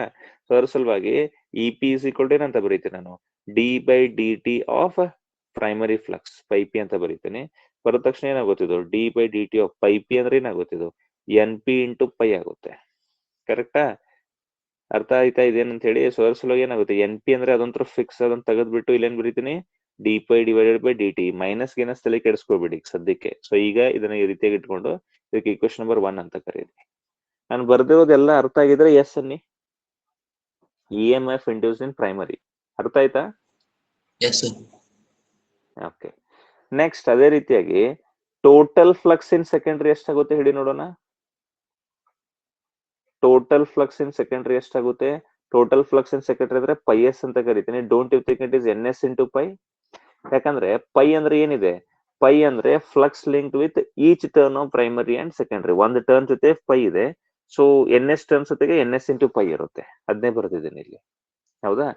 ಸೊ ಅದ್ರ ಸಲುವಾಗಿ EP ಏನಂತ ಬರೀತೀನಿ ನಾನು, D/dt of primary flux phi P ಅಂತ ಬರೀತೀನಿ. ಬರೋ ತಕ್ಷಣ ಏನಾಗುತ್ತಿದ್ದು D by D T of phi P ಅಂದ್ರೆ ಏನಾಗುತ್ತಿದ್ದು ಎನ್ ಪಿ ಇಂಟು ಪೈ ಆಗುತ್ತೆ. ಕರೆಕ್ಟಾ? ಅರ್ಥ ಆಯ್ತಾ ಇದೇನಂತ ಹೇಳಿ? ಸಲುವಾಗಿ ಏನಾಗುತ್ತೆ ಎನ್ ಪಿ ಅಂದ್ರೆ ಅದೊಂಥರ ಫಿಕ್ಸ್, ಅದನ್ನ ತೆಗೆದ್ಬಿಟ್ಟು ಇಲ್ಲೇನ್ ಬರೀತೀನಿ D phi divided by D T. Minus ಗಿನಸ್ ತಲೆ ಕೆಡಿಸ್ಕೋಬೇಡಿ ಸದ್ಯಕ್ಕೆ. ಸೊ ಈಗ ಇದನ್ನ ಈ ರೀತಿಯಾಗಿ ಇಟ್ಕೊಂಡು ಇದಕ್ಕೆ ಇಕ್ವೇಶನ್ ನಂಬರ್ 1 ಅಂತ ಕರೀರಿ. ನಾನು ಬರ್ದಿರೋದೆಲ್ಲ ಅರ್ಥ ಆಗಿದ್ರೆ ಎಸ್ ಅನ್ನಿ. ಇ ಎಂ ಎಫ್ ಇಂಡ್ಯೂಸ್ ಇನ್ ಪ್ರೈಮರಿ. ಅರ್ಥ ಆಯ್ತಾ? Yes sir. ಓಕೆ. ನೆಕ್ಸ್ಟ್ ಅದೇ ರೀತಿಯಾಗಿ ಟೋಟಲ್ ಫ್ಲಕ್ಸ್ ಇನ್ ಸೆಕೆಂಡ್ರಿ ಎಷ್ಟಾಗುತ್ತೆ ಹೇಳಿ ನೋಡೋಣ. ಟೋಟಲ್ ಫ್ಲಕ್ಸ್ ಇನ್ ಸೆಕೆಂಡ್ರಿ ಎಷ್ಟಾಗುತ್ತೆ? ಟೋಟಲ್ ಫ್ಲಕ್ಸ್ ಇನ್ ಸೆಕೆಂಡ್ರಿ ಅಂದ್ರೆ ಪೈ ಎಸ್ ಅಂತ ಕರಿತೀನಿ. Don't you think it is N S into phi? ಯಾಕಂದ್ರೆ ಪೈ ಅಂದ್ರೆ ಏನಿದೆ? ಪೈ ಅಂದ್ರೆ flux linked with each turn of primary and secondary. ಒಂದು ಟರ್ನ್ ಜೊತೆ ಪೈ ಇದೆ, ಸೊ ಎನ್ ಎಸ್ ಟರ್ನ್ಸ್ ಜೊತೆಗೆ ಎನ್ ಎಸ್ ಇಂಟು ಪೈ ಇರುತ್ತೆ. ಅದನ್ನೇ ಬರ್ತಿದ್ದೀನಿ ಇಲ್ಲಿ. ಹೌದಾ?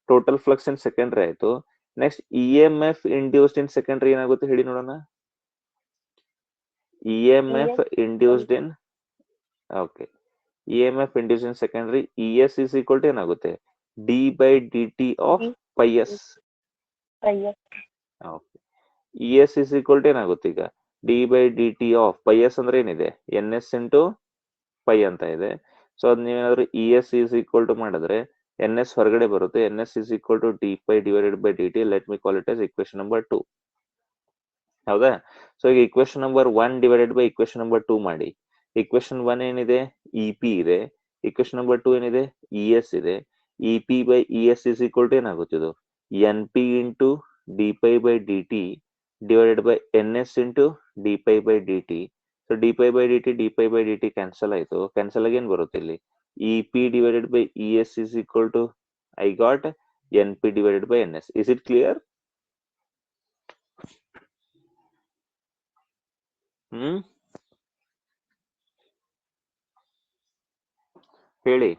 ಟೋಟಲ್ ಫ್ಲಕ್ಸ್ ಇನ್ ಸೆಕೆಂಡ್ರಿ ಆಯ್ತು. Next E M F induced in secondary ಏನಾಗುತ್ತೆ ಹೇಳಿ ನೋಡೋಣ. E M F induced in okay E M F induced in secondary E S is equal to ಏನಾಗುತ್ತೆ D by D T of phi S. Okay. E S is equal to ಏನಾಗುತ್ತೆ ಈಗ D by D T of phi S ಅಂದ್ರೆ ಏನಿದೆ N S into pi ಅಂತ ಇದೆ. So ಅದ್ ನೀವೇನಾದ್ರೂ E S is equal to ಮಾಡಿದ್ರೆ ಎನ್ ಎಸ್ ಹೊರಗಡೆ ಬರುತ್ತೆ. N S is equal to d phi divided by D t. Let me call it as equation number 2. ಹೌದಾ? ಸೊ ಈಗ equation number 1 divided by equation number 2 ಮಾಡಿ. Equation 1 ಏನಿದೆ E P ಇದೆ. Equation number 2 ಏನಿದೆ E S ಇದೆ. E P by E S is equal to ಏನಾಗುತ್ತೆ ಇದು N P into D phi by D T divided by N S into D phi by D T. So D phi by D T D phi by D T cancel ಆಯ್ತು. Cancel ಆಗಿ ಏನ್ ಬರುತ್ತೆ ಇಲ್ಲಿ E P divided by E S is equal to I got N P divided by N S. Is it clear? ಹೇಳಿ.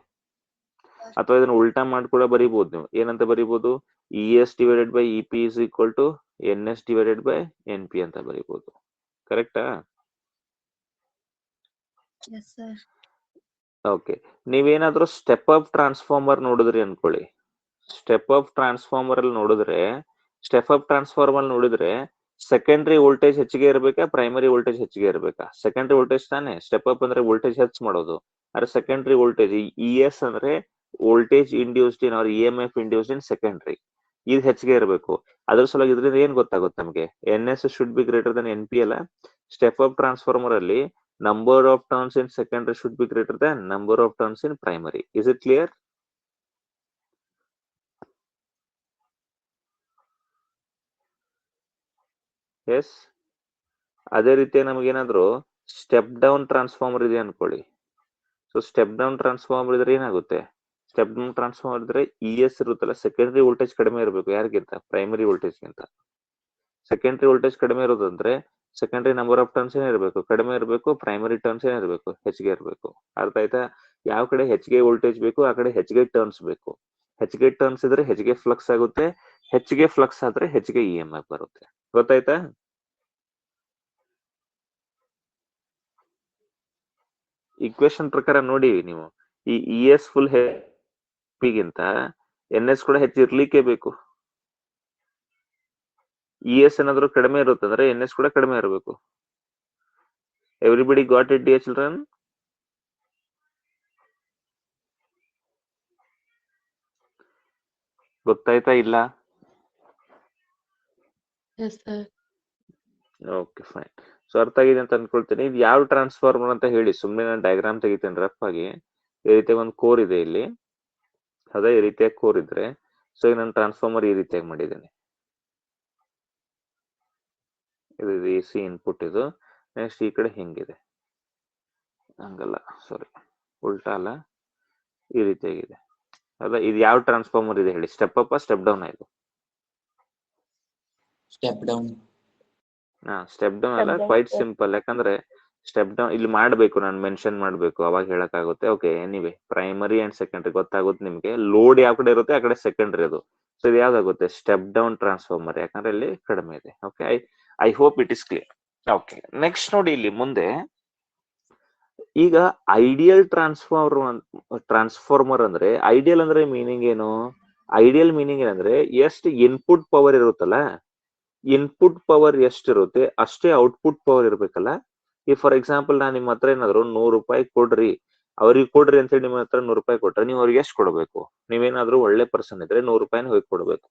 ಅಥವಾ ಇದನ್ನ ಉಲ್ಟಾ ಮಾಡಿ ಕೂಡ ಬರೀಬಹುದು ನೀವು. ಏನಂತ ಬರೀಬಹುದು E S divided by E P is equal to N S divided by N P ಅಂತ ಬರೀಬಹುದು. ಕರೆಕ್ಟಾ? ಓಕೆ. ನೀವೇನಾದ್ರೂ ಸ್ಟೆಪ್ ಅಪ್ ಟ್ರಾನ್ಸ್ಫಾರ್ಮರ್ ನೋಡಿದ್ರಿ ಅನ್ಕೊಳ್ಳಿ. ಸ್ಟೆಪ್ ಅಪ್ ಟ್ರಾನ್ಸ್ಫಾರ್ಮರ್ ಅಲ್ಲಿ ನೋಡಿದ್ರೆ ಸೆಕೆಂಡರಿ ವೋಲ್ಟೇಜ್ ಹೆಚ್ಚಿಗೆ ಇರಬೇಕಾ ಪ್ರೈಮರಿ ವೋಲ್ಟೇಜ್ ಹೆಚ್ಚಿಗೆ ಇರಬೇಕಾ? ಸೆಕೆಂಡರಿ ವೋಲ್ಟೇಜ್ ತಾನೆ. ಸ್ಟೆಪ್ ಅಪ್ ಅಂದ್ರೆ ವೋಲ್ಟೇಜ್ ಹೆಚ್ಚು ಮಾಡೋದು. ಆದ್ರೆ ಸೆಕೆಂಡರಿ ವೋಲ್ಟೇಜ್ ಇ ಎಸ್ ಅಂದ್ರೆ voltage induced in or E M F induced in secondary. ಇದು ಹೆಚ್ಚಿಗೆ ಇರಬೇಕು. ಅದ್ರ ಸಲುವಾಗಿ ಇದರಿಂದ ಏನ್ ಗೊತ್ತಾಗುತ್ತೆ ನಮಗೆ N S should be greater than N P ಅಲ್ಲ. ಸ್ಟೆಪ್ ಅಪ್ ಟ್ರಾನ್ಸ್ಫಾರ್ಮರ್ ಅಲ್ಲಿ number of turns in secondary should be greater than number of turns in primary. Is it clear? Yes. ಅದೇ ರೀತಿ ನಮಗೇನಾದ್ರು ಸ್ಟೆಪ್ ಡೌನ್ ಟ್ರಾನ್ಸ್ಫಾರ್ಮರ್ ಇದೆ ಅನ್ಕೊಳ್ಳಿ. So step down transformer ಇದ್ರೆ ಏನಾಗುತ್ತೆ? Step down transformer ಇದ್ರೆ E S ಇರುತ್ತಲ್ಲ secondary voltage ಕಡಿಮೆ ಇರಬೇಕು. ಯಾರಿಗಿಂತ? ಪ್ರೈಮರಿ ವೋಲ್ಟೇಜ್ಗಿಂತ. ಸೆಕೆಂಡರಿ ವೋಲ್ಟೇಜ್ ಕಡಿಮೆ ಇರೋದಂದ್ರೆ ಸೆಕೆಂಡರಿ ನಂಬರ್ ಆಫ್ ಟರ್ನ್ಸ್ ಏನೇ ಇರಬೇಕು ಕಡಿಮೆ ಇರಬೇಕು. ಪ್ರೈಮರಿ ಟರ್ನ್ಸ್ ಏನೇ ಇರಬೇಕು ಹೆಚ್ಚಿಗೆ ಇರಬೇಕು. ಅರ್ಥ ಆಯ್ತಾ? ಯಾವ ಕಡೆ ಹೆಚ್ಚಿಗೆ ವೋಲ್ಟೇಜ್ ಬೇಕು ಆ ಕಡೆ ಹೆಚ್ಚಿಗೆ ಟರ್ನ್ಸ್ ಬೇಕು. ಹೆಚ್ಚಿಗೆ ಟರ್ನ್ಸ್ ಇದ್ರೆ ಹೆಚ್ಚಿಗೆ ಫ್ಲಕ್ಸ್ ಆಗುತ್ತೆ. ಹೆಚ್ಚಿಗೆ ಫ್ಲಕ್ಸ್ ಆದ್ರೆ ಹೆಚ್ಚಿಗೆ ಇ ಎಂ ಎಫ್ ಬರುತ್ತೆ. ಗೊತ್ತಾಯ್ತಾ? ಇಕ್ವೇಶನ್ ಪ್ರಕಾರ ನೋಡಿ ನೀವು ಈ ಇ ಎಸ್ ಫುಲ್ ಗಿಂತ ಎನ್ ಎಸ್ ಕೂಡ ಹೆಚ್ಚು ಇರ್ಲಿಕ್ಕೆ ಬೇಕು. ಇ ಎಸ್ ಏನಾದ್ರು ಕಡಿಮೆ ಇರುತ್ತೆ ಅಂದ್ರೆ ಎನ್ ಎಸ್ ಕೂಡ ಕಡಿಮೆ ಇರಬೇಕು. Everybody got it dear children? ಗೊತ್ತಾಯ್ತಾ ಇಲ್ಲ? Okay fine. ಸೊ ಅರ್ಥ ಆಗಿದೆ ಅಂತ ಅನ್ಕೊಳ್ತೀನಿ. ಇದು ಯಾವ ಟ್ರಾನ್ಸ್ಫಾರ್ಮರ್ ಅಂತ ಹೇಳಿ ಸುಮ್ಮನೆ ನಾನು ಡಯಾಗ್ರಾಮ್ ತೆಗಿತೇನೆ ರಫ್ ಆಗಿ. ಈ ರೀತಿ ಒಂದು ಕೋರ್ ಇದೆ ಇಲ್ಲಿ. ಅದೇ ಈ ರೀತಿಯಾಗಿ ಕೋರ್ ಇದ್ರೆ ಸೊ ಈಗ ನಾನು ಟ್ರಾನ್ಸ್ಫಾರ್ಮರ್ ಈ ರೀತಿಯಾಗಿ ಮಾಡಿದ್ದೇನೆ. ಇದು ಎ ಸಿ ಇನ್ಪುಟ್. ಇದು ನೆಕ್ಸ್ಟ್ ಈ ಕಡೆ ಹಿಂಗಿದೆ. ಹಂಗಲ್ಲ, ಸಾರಿ ಉಲ್ಟಾ ಅಲ್ಲ, ಈ ರೀತಿಯಾಗಿದೆ. ಅಲ್ಲ ಇದು ಯಾವ ಟ್ರಾನ್ಸ್ಫಾರ್ಮರ್ ಇದೆ ಹೇಳಿ? Step up step down? ಇದು ಸ್ಟೆಪ್ ಡೌನ್. ಸ್ಟೆಪ್ ಡೌನ್ ಅಲ್ಲ, ಕ್ವೈಟ್ ಸಿಂಪಲ್. ಯಾಕಂದ್ರೆ ಸ್ಟೆಪ್ ಡೌನ್ ಇಲ್ಲಿ ಮಾಡ್ಬೇಕು, ನಾನು ಮೆನ್ಷನ್ ಮಾಡ್ಬೇಕು, ಅವಾಗ ಹೇಳಕ್ಕಾಗುತ್ತೆ. Okay, anyway primary and secondary ಗೊತ್ತಾಗುತ್ತೆ ನಿಮ್ಗೆ. ಲೋಡ್ ಯಾವ ಕಡೆ ಇರುತ್ತೆ ಆ ಕಡೆ ಸೆಕೆಂಡರಿ ಅದು. ಸೊ ಇದು ಯಾವ್ದಾಗುತ್ತೆ? Step down transformer. ಯಾಕಂದ್ರೆ ಇಲ್ಲಿ ಕಡಿಮೆ ಇದೆ. Okay, I hope it is clear. Okay, next ನೋಡಿ ಇಲ್ಲಿ ಮುಂದೆ. ಈಗ ಐಡಿಯಲ್ ಟ್ರಾನ್ಸ್ಫಾರ್ಮರ್ ಅಂದ್ರೆ ಐಡಿಯಲ್ ಅಂದ್ರೆ ಮೀನಿಂಗ್ ಏನು? ಐಡಿಯಲ್ ಮೀನಿಂಗ್ ಏನಂದ್ರೆ ಎಷ್ಟು ಇನ್ಪುಟ್ ಪವರ್ ಇರುತ್ತಲ್ಲ ಇನ್ಪುಟ್ ಪವರ್ ಎಷ್ಟಿರುತ್ತೆ ಅಷ್ಟೇ ಔಟ್ಪುಟ್ ಪವರ್ ಇರ್ಬೇಕಲ್ಲ. ಈ ಫಾರ್ ಎಕ್ಸಾಂಪಲ್ ನಾನು ನಿಮ್ಮ ಹತ್ರ ಏನಾದ್ರು 100 ರೂಪಾಯಿ ಕೊಡ್ರಿ, ಅವ್ರಿಗೆ ಕೊಡ್ರಿ ಅಂತ ಹೇಳಿ ನಿಮ್ಮ ಹತ್ರ 100 ರೂಪಾಯಿ ಕೊಟ್ರೆ ನೀವು ಅವ್ರಿಗೆ ಎಷ್ಟು ಕೊಡ್ಬೇಕು? ನೀವೇನಾದ್ರೂ ಒಳ್ಳೆ ಪರ್ಸನ್ ಇದ್ರೆ 100 ರೂಪಾಯಿನ ಹೋಗಿ ಕೊಡ್ಬೇಕು,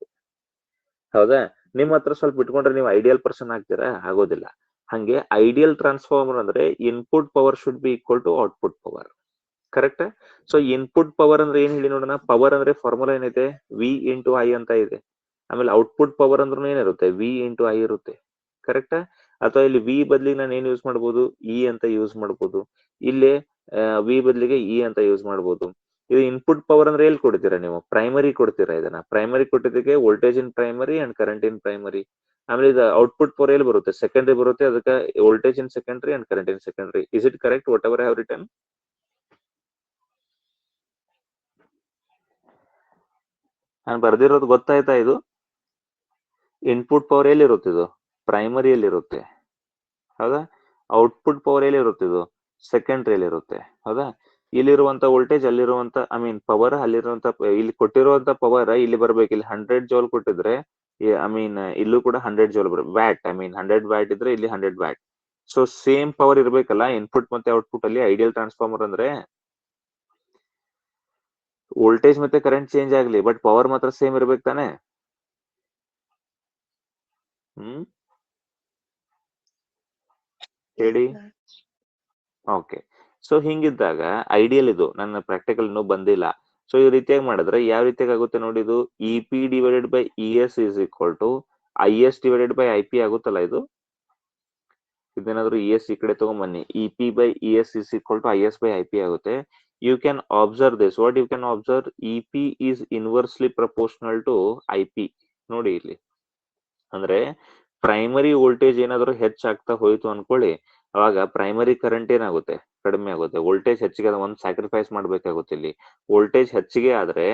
ಹೌದಾ? ನಿಮ್ಮ ಹತ್ರ ಸ್ವಲ್ಪ ಇಟ್ಕೊಂಡ್ರೆ ನೀವು ಐಡಿಯಲ್ ಪರ್ಸನ್ ಆಗ್ತೀರಾ? ಆಗೋದಿಲ್ಲ. ಹಂಗೆ ಐಡಿಯಲ್ ಟ್ರಾನ್ಸ್ಫಾರ್ಮರ್ ಅಂದ್ರೆ input power should be equal to output power, correct? So input power ಅಂದ್ರೆ ಏನ್ ಹೇಳಿ ನೋಡೋಣ. ಪವರ್ ಅಂದ್ರೆ ಫಾರ್ಮುಲಾ ಏನೈತೆ? ವಿ ಇಂಟು ಐ ಅಂತ ಇದೆ. ಆಮೇಲೆ ಔಟ್ಪುಟ್ ಪವರ್ ಅಂದ್ರೂ ಏನಿರುತ್ತೆ? ವಿ ಇಂಟು ಐ ಇರುತ್ತೆ, ಕರೆಕ್ಟ್? ಅಥವಾ ಇಲ್ಲಿ ವಿ ಬದಲಿಗೆ ನಾನು ಏನ್ ಯೂಸ್ ಮಾಡ್ಬೋದು? ಇ ಅಂತ ಯೂಸ್ ಮಾಡ್ಬೋದು. ಇಲ್ಲಿ ವಿ ಬದಲಿಗೆ ಇ ಅಂತ ಯೂಸ್ ಮಾಡ್ಬೋದು. ಇದು ಇನ್ಪುಟ್ ಪವರ್ ಅಂದ್ರೆ ಎಲ್ಲಿ ಕೊಡ್ತೀರಾ ನೀವು? ಪ್ರೈಮರಿ ಕೊಡ್ತೀರಾ. ಇದನ್ನ ಪ್ರೈಮರಿ ಕೊಟ್ಟಿದ್ದಕ್ಕೆ voltage in primary and current in primary. ಆಮೇಲೆ ಇದು ಔಟ್ಪುಟ್ ಪವರ್ ಎಲ್ಲಿ ಬರುತ್ತೆ? ಸೆಕೆಂಡರಿ ಬರುತ್ತೆ. ಅದಕ್ಕೆ voltage in secondary and current in secondary. Is it correct what ever I have written? ನಾನು ಬರ್ದಿರೋದು ಗೊತ್ತಾಯ್ತಾ? ಇದು ಇನ್ಪುಟ್ ಪವರ್ ಎಲ್ಲಿರುತ್ತೆ? ಇದು ಪ್ರೈಮರಿಯಲ್ಲಿ ಇರುತ್ತೆ, ಹೌದಾ? ಔಟ್ಪುಟ್ ಪವರ್ ಎಲ್ಲಿರುತ್ತೆ? ಇದು ಸೆಕೆಂಡ್ರಿಯಲ್ಲಿ ಇರುತ್ತೆ, ಹೌದಾ? ಇಲ್ಲಿರುವಂತ ವೋಲ್ಟೇಜ್ ಅಲ್ಲಿರುವಂತ ಪವರ್ ಅಲ್ಲಿರುವಂತ ಇಲ್ಲಿ ಕೊಟ್ಟಿರುವಂತ ಪವರ್ ಇಲ್ಲಿ ಬರ್ಬೇಕು. ಇಲ್ಲಿ 100 ಜೌಲ್ ಕೊಟ್ಟಿದ್ರೆ ಇಲ್ಲೂ ಕೂಡ 100 ಜೌಲ್ ಬರ್ಬೇಕು. ವ್ಯಾಟ್ 100 ವ್ಯಾಟ್ ಇದ್ರೆ ಇಲ್ಲಿ 100 ವ್ಯಾಟ್. ಸೊ ಸೇಮ್ ಪವರ್ ಇರ್ಬೇಕಲ್ಲ ಇನ್ಪುಟ್ ಮತ್ತೆ ಔಟ್ಪುಟ್ ಅಲ್ಲಿ. ಐಡಿಯಲ್ ಟ್ರಾನ್ಸ್ಫಾರ್ಮರ್ ಅಂದ್ರೆ ವೋಲ್ಟೇಜ್ ಮತ್ತೆ ಕರೆಂಟ್ ಚೇಂಜ್ ಆಗ್ಲಿ, ಬಟ್ ಪವರ್ ಮಾತ್ರ ಸೇಮ್ ಇರ್ಬೇಕು ತಾನೆ? ಹೇಳಿ. ಓಕೆ, ಸೊ ಹಿಂಗಿದ್ದಾಗ ಐಡಿಯಲ್ ಇದು. ನನ್ನ ಪ್ರಾಕ್ಟಿಕಲ್ ಇನ್ನೂ ಬಂದಿಲ್ಲ. ಸೊ ಈ ರೀತಿಯಾಗಿ ಮಾಡಿದ್ರೆ ಯಾವ ರೀತಿಯಾಗಿ ಆಗುತ್ತೆ ನೋಡಿ. ಇದು E P divided by E S is equal to I S divided by I P ಆಗುತ್ತಲ್ಲ. ಇದು ಇದೇನಾದ್ರು ಇ ಎಸ್ ಈ ಕಡೆ ತಗೊಂಬನ್ನಿ. E P by E S is equal to I S by I P ಆಗುತ್ತೆ. You can observe this. What you can observe? E P is inversely proportional to I P. ನೋಡಿ ಇಲ್ಲಿ, ಅಂದ್ರೆ primary voltage ಏನಾದ್ರು ಹೆಚ್ಚಾಗ್ತಾ ಹೋಯ್ತು ಅನ್ಕೊಳ್ಳಿ, ಅವಾಗ primary current ಏನಾಗುತ್ತೆ? ಕಡಿಮೆ ಆಗುತ್ತೆ. ವೋಲ್ಟೇಜ್ ಹೆಚ್ಚಿಗೆ ಒಂದು ಸ್ಯಾಕ್ರಿಫೈಸ್ ಮಾಡ್ಬೇಕಾಗುತ್ತೆ. ಇಲ್ಲಿ ವೋಲ್ಟೇಜ್ ಹೆಚ್ಚಿಗೆ ಆದ್ರೆ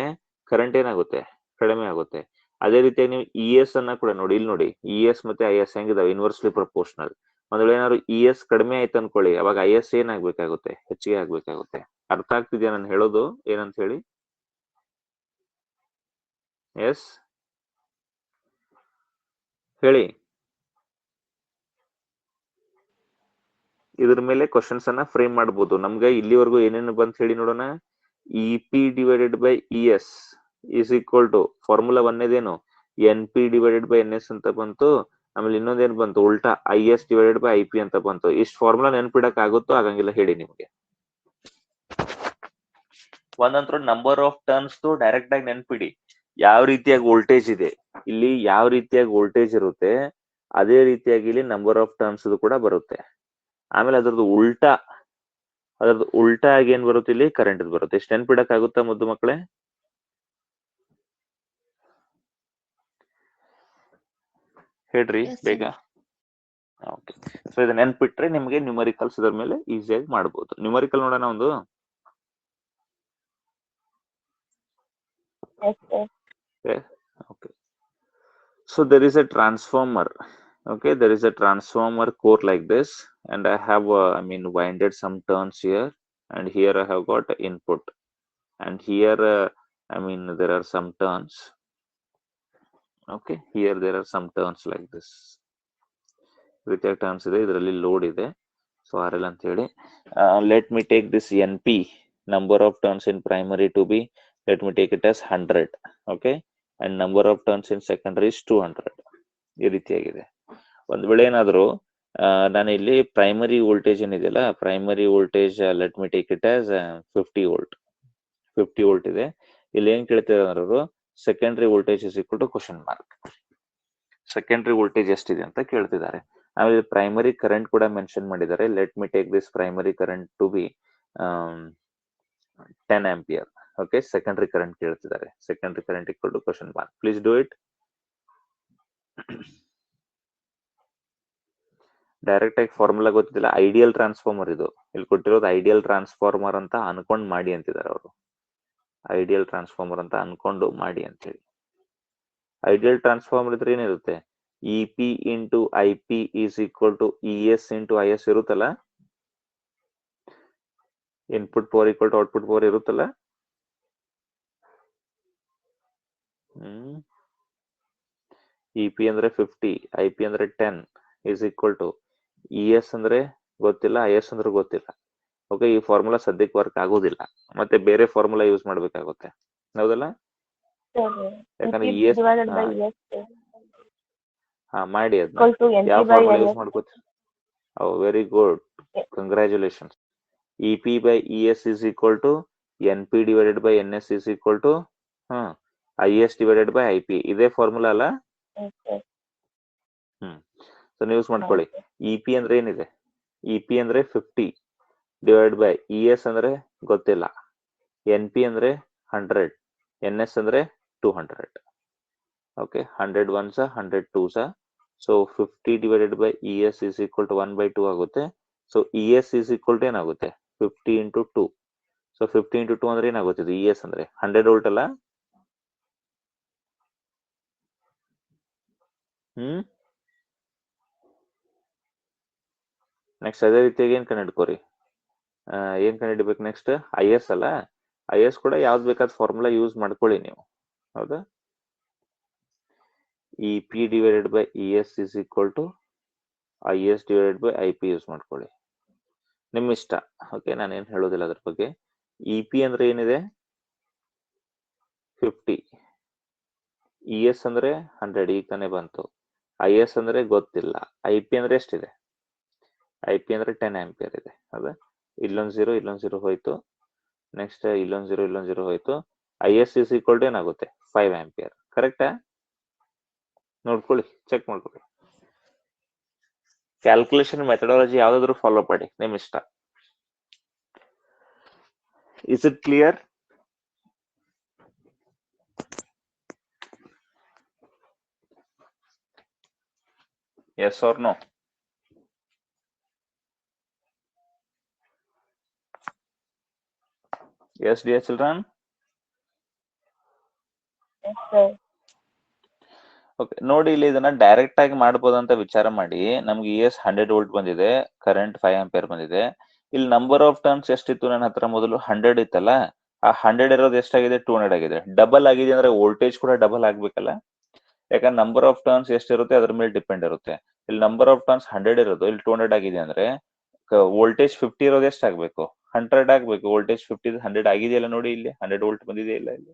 ಕರೆಂಟ್ ಏನಾಗುತ್ತೆ? ಕಡಿಮೆ ಆಗುತ್ತೆ. ಅದೇ ರೀತಿಯಾಗಿ ನೀವು ಇ ಎಸ್ ಅನ್ನ ಕೂಡ ನೋಡಿ. ಇಲ್ಲಿ ನೋಡಿ, ಇ ಎಸ್ ಮತ್ತೆ ಐ ಎಸ್ ಹೆಂಗಿದಾವೆ? Inversely proportional. ಒಂದ್ ವೇಳೆ ಏನಾದ್ರು ಇ ಎಸ್ ಕಡಿಮೆ ಆಯ್ತು ಅನ್ಕೊಳ್ಳಿ, ಅವಾಗ ಐ ಎಸ್ ಏನಾಗ್ಬೇಕಾಗುತ್ತೆ? ಹೆಚ್ಚಿಗೆ ಆಗ್ಬೇಕಾಗುತ್ತೆ. ಅರ್ಥ ಆಗ್ತಿದ್ಯಾ ನಾನು ಹೇಳೋದು ಏನಂತ ಹೇಳಿ? ಎಸ್ ಹೇಳಿ. ಇದ್ರ ಮೇಲೆ ಕ್ವಶನ್ಸ್ ಅನ್ನ ಫ್ರೇಮ್ ಮಾಡ್ಬೋದು. ನಮ್ಗೆ ಇಲ್ಲಿವರೆಗೂ ಏನೇನು ಬಂತ ಹೇಳಿ ನೋಡೋಣ. E P divided by E S is equal to formula ಒಂದೇದೇನು? N P divided by N S ಅಂತ ಬಂತು. ಆಮೇಲೆ ಇನ್ನೊಂದೇನ್ ಬಂತು? ಉಲ್ಟಾ I S divided by I P ಅಂತ ಬಂತು. ಇಷ್ಟು ಫಾರ್ಮುಲಾ ನೆನ್ಪಿಡಕ್ ಆಗುತ್ತೋ ಆಗಂಗಿಲ್ಲ ಹೇಳಿ ನಿಮ್ಗೆ? ಒಂದಂತರೂ ನಂಬರ್ ಆಫ್ ಟರ್ನ್ಸ್ ಡೈರೆಕ್ಟ್ ಆಗಿ ನೆನ್ಪಿಡಿ. ಯಾವ ರೀತಿಯಾಗಿ ವೋಲ್ಟೇಜ್ ಇದೆ ಇಲ್ಲಿ, ಯಾವ ರೀತಿಯಾಗಿ ವೋಲ್ಟೇಜ್ ಇರುತ್ತೆ, ಅದೇ ರೀತಿಯಾಗಿ ಇಲ್ಲಿ ನಂಬರ್ ಆಫ್ ಟರ್ನ್ಸ್ ಕೂಡ ಬರುತ್ತೆ. ಆಮೇಲೆ ಅದ್ರದ್ದು ಉಲ್ಟಾ ಆಗಿ ಏನ್ ಬರುತ್ತೆ? ಇಲ್ಲಿ ಕರೆಂಟ್ ಬರುತ್ತೆ. ಎಷ್ಟು ನೆನ್ಪಿಡಕ್ ಆಗುತ್ತಾ ಮುದ್ದು ಮಕ್ಕಳೇ? ಹೇಳ್ರಿ ಬೇಗ. ಓಕೆ, ಸೊ ಇದು ನೆನ್ಪಿಟ್ರೆ ನಿಮ್ಗೆ ನ್ಯೂಮರಿಕಲ್ಸ್ ಇದ್ರ ಮೇಲೆ ಈಸಿಯಾಗಿ ಮಾಡ್ಬೋದು. ನ್ಯೂಮರಿಕಲ್ ನೋಡೋಣ ಒಂದು. Okay, so there is a transformer. Okay, there is a transformer core like this, and I have winded some turns here, and here I have got input, and here there are some turns. Okay, here there are some turns like this. ರೀತಿಯ turns ಇದೆ. ಇದರಲ್ಲಿ load ಇದೆ. So R L ಅಂತ ಹೇಳಿ. Let me take this N P, number of turns in primary to be, let me take it as 100. Okay, and number of turns in secondary is 200. ಈ ರೀತಿಯಾಗಿದೆ. ಒಂದ್ ವೇಳೆ ಏನಾದ್ರು ನಾನು ಇಲ್ಲಿ ಪ್ರೈಮರಿ ವೋಲ್ಟೇಜ್ ಏನಿದೆಯಲ್ಲ, primary voltage let me take it as 50 volt. 50 volt ಇದೆ. ಇಲ್ಲಿ ಏನ್ ಕೇಳ್ತಿದ್ದಾರೆ ಅವರು? Secondary voltage is equal to question mark. Secondary voltage ಎಷ್ಟಿದೆ ಅಂತ ಕೇಳ್ತಿದ್ದಾರೆ. ಆಮೇಲೆ ಪ್ರೈಮರಿ ಕರೆಂಟ್ ಕೂಡ ಮೆನ್ಷನ್ ಮಾಡಿದ್ದಾರೆ. Let me take this primary current to be 10 ampere. Okay, secondary current ಕೇಳ್ತಿದ್ದಾರೆ. Secondary current equal to question mark. Please do it. Direct ಆಗಿ formula ಗೊತ್ತಿಲ್ಲ. Ideal transformer ಇದು. ಇಲ್ಲಿ ಕೊಟ್ಟಿರೋದು ಐಡಿಯಲ್ ಟ್ರಾನ್ಸ್ಫಾರ್ಮರ್ ಅಂತ ಅನ್ಕೊಂಡ್ ಮಾಡಿ ಅಂತಿದ್ದಾರೆ ಅವರು. ಐಡಿಯಲ್ ಟ್ರಾನ್ಸ್ಫಾರ್ಮರ್ ಅಂತ ಅನ್ಕೊಂಡು ಮಾಡಿ ಅಂತ ಹೇಳಿ. ಐಡಿಯಲ್ ಟ್ರಾನ್ಸ್ಫಾರ್ಮರ್ ಇದ್ರೆ ಏನಿರುತ್ತೆ? E P into I P is equal to E S into I S ಇರುತ್ತಲ್ಲ. Input power equal to output power ಇರುತ್ತಲ್ಲ. ಇ ಪಿ ಅಂದ್ರೆ 50, ಐ ಪಿ ಅಂದ್ರೆ 10 is equal to E S ಅಂದ್ರೆ ಗೊತ್ತಿಲ್ಲ, ಐ ಎಸ್ ಅಂದ್ರೆ ಗೊತ್ತಿಲ್ಲ. ಓಕೆ, ಈ formula ಸದ್ಯಕ್ಕೆ ವರ್ಕ್ ಆಗೋದಿಲ್ಲ, ಮತ್ತೆ ಬೇರೆ ಫಾರ್ಮುಲಾ ಯೂಸ್ ಮಾಡ್ಬೇಕಾಗುತ್ತೆ, ಹೌದಲ್ಲ? ಯಾಕಂದ್ರೆ ಇ ಎಸ್ ಹಾ ಮಾಡಿ ಅದನ್ನ ಯಾವ ಫಾರ್ಮುಲಾ ಯೂಸ್ ಮಾಡ್ಕೋತೀವಿ? Very good, congratulations. E P by E S is equal to N P divided by N S is equal to I S divided by I P. ಇದೇ formula ಅಲ್ಲ? So ನೀವು use ಮಾಡ್ಕೊಳ್ಳಿ. E P ಅಂದ್ರೆ ಏನಿದೆ? E P ಅಂದ್ರೆ 50 divide by E S ಅಂದ್ರೆ ಗೊತ್ತಿಲ್ಲ, N P ಅಂದ್ರೆ 100, ಎನ್ ಎಸ್ ಅಂದ್ರೆ 200. Okay, 100 1s 100 2s. So 50 divided by E S is equal to 1/2 ಆಗುತ್ತೆ. So E S is equal to ಏನಾಗುತ್ತೆ? 50 ಇಂಟು 2. ಸೊ 50 ಇಂಟು 2 ಅಂದ್ರೆ ಏನಾಗುತ್ತೆ? ಇ ಎಸ್ ಅಂದ್ರೆ 100 ವೋಲ್ಟ್ ಅಲ್ಲ? ನೆಕ್ಸ್ಟ್ ಅದೇ ರೀತಿಯಾಗಿ ಏನ್ ಕಂಡಿಡ್ಕೋರಿ? ಏನ್ ಕಂಡಿಡ್ಬೇಕು ನೆಕ್ಸ್ಟ್? ಐ ಎಸ್ ಅಲ್ಲ? ಐ ಎಸ್ ಕೂಡ ಯಾವ್ದು ಬೇಕಾದ ಫಾರ್ಮುಲಾ ಯೂಸ್ ಮಾಡ್ಕೊಳ್ಳಿ ನೀವು, ಹೌದಾ? E P divided by E S is equal to I S divided by I P use ಮಾಡ್ಕೊಳ್ಳಿ, ನಿಮ್ ಇಷ್ಟ. ಓಕೆ, ನಾನೇನ್ ಹೇಳೋದಿಲ್ಲ ಅದ್ರ ಬಗ್ಗೆ. ಇ ಪಿ ಅಂದ್ರೆ ಏನಿದೆ? 50, ಇ ಎಸ್ ಅಂದ್ರೆ 100, ಈಗ ತಾನೇ ಬಂತು. ಐ ಎಸ್ ಅಂದ್ರೆ ಗೊತ್ತಿಲ್ಲ, ಐ ಪಿ ಅಂದ್ರೆ ಎಷ್ಟಿದೆ? ಐ ಪಿ ಅಂದ್ರೆ 10 ಆಂಪಿಯರ್ ಇದೆ, ಹೌದಾ? ಇಲ್ಲೊಂದು 0 ಇಲ್ಲೊಂದು 0 ಹೋಯ್ತು. ನೆಕ್ಸ್ಟ್ ಇಲ್ಲೊಂದು 0 ಇಲ್ಲೊಂದು 0 ಹೋಯ್ತು. I S is equal to ಏನಾಗುತ್ತೆ? 5 ಆಂಪಿಯರ್. ಕರೆಕ್ಟಾ? ನೋಡ್ಕೊಳ್ಳಿ, ಚೆಕ್ ಮಾಡ್ಕೊಳ್ಳಿ. ಕ್ಯಾಲ್ಕುಲೇಷನ್ ಮೆಥಡಾಲಜಿ ಯಾವ್ದಾದ್ರು ಫಾಲೋ ಮಾಡಿ, ನಿಮ್ ಇಷ್ಟ. Is it clear? Yes or no? Yes, dear children. Okay, ನೋಡಿ ಇಲ್ಲಿ ಇದನ್ನ ಡೈರೆಕ್ಟ್ ಆಗಿ ಮಾಡ್ಬೋದಂತ ವಿಚಾರ ಮಾಡಿ. ನಮ್ಗೆ ಇ ಎಸ್ 100 ವೋಲ್ಟ್ ಬಂದಿದೆ, ಕರೆಂಟ್ 5 ಆಂಪಿಯರ್ ಬಂದಿದೆ. ಇಲ್ಲಿ ನಂಬರ್ ಆಫ್ ಟರ್ನ್ಸ್ ಎಷ್ಟಿತ್ತು ನನ್ನ ಹತ್ರ? ಮೊದಲು 100 ಇತ್ತಲ್ಲ, ಆ 100 ಇರೋದು ಎಷ್ಟಾಗಿದೆ? 200 ಆಗಿದೆ. ಡಬಲ್ ಆಗಿದೆ ಅಂದ್ರೆ ವೋಲ್ಟೇಜ್ ಕೂಡ ಡಬಲ್ ಆಗ್ಬೇಕಲ್ಲ? ಯಾಕಂದ್ರೆ ನಂಬರ್ ಆಫ್ ಟರ್ನ್ಸ್ ಎಷ್ಟಿರುತ್ತೆ ಅದ್ರ ಮೇಲೆ ಡಿಪೆಂಡ್ ಇರುತ್ತೆ. ಇಲ್ಲಿ ನಂಬರ್ ಆಫ್ ಟರ್ನ್ಸ್ 100 ಇರೋದು, ಇಲ್ಲಿ 200 ಆಗಿದೆ ಅಂದ್ರೆ ವೋಲ್ಟೇಜ್ 50 ಇರೋದು ಎಷ್ಟಾಗ್ಬೇಕು? 100 ಆಗ್ಬೇಕು. ವೋಲ್ಟೇಜ್ 50 100 ಆಗಿದೆಯಲ್ಲ ನೋಡಿ, ಇಲ್ಲಿ 100 ವೋಲ್ಟ್ ಬಂದಿದೆಯಲ್ಲ ಇಲ್ಲಿ.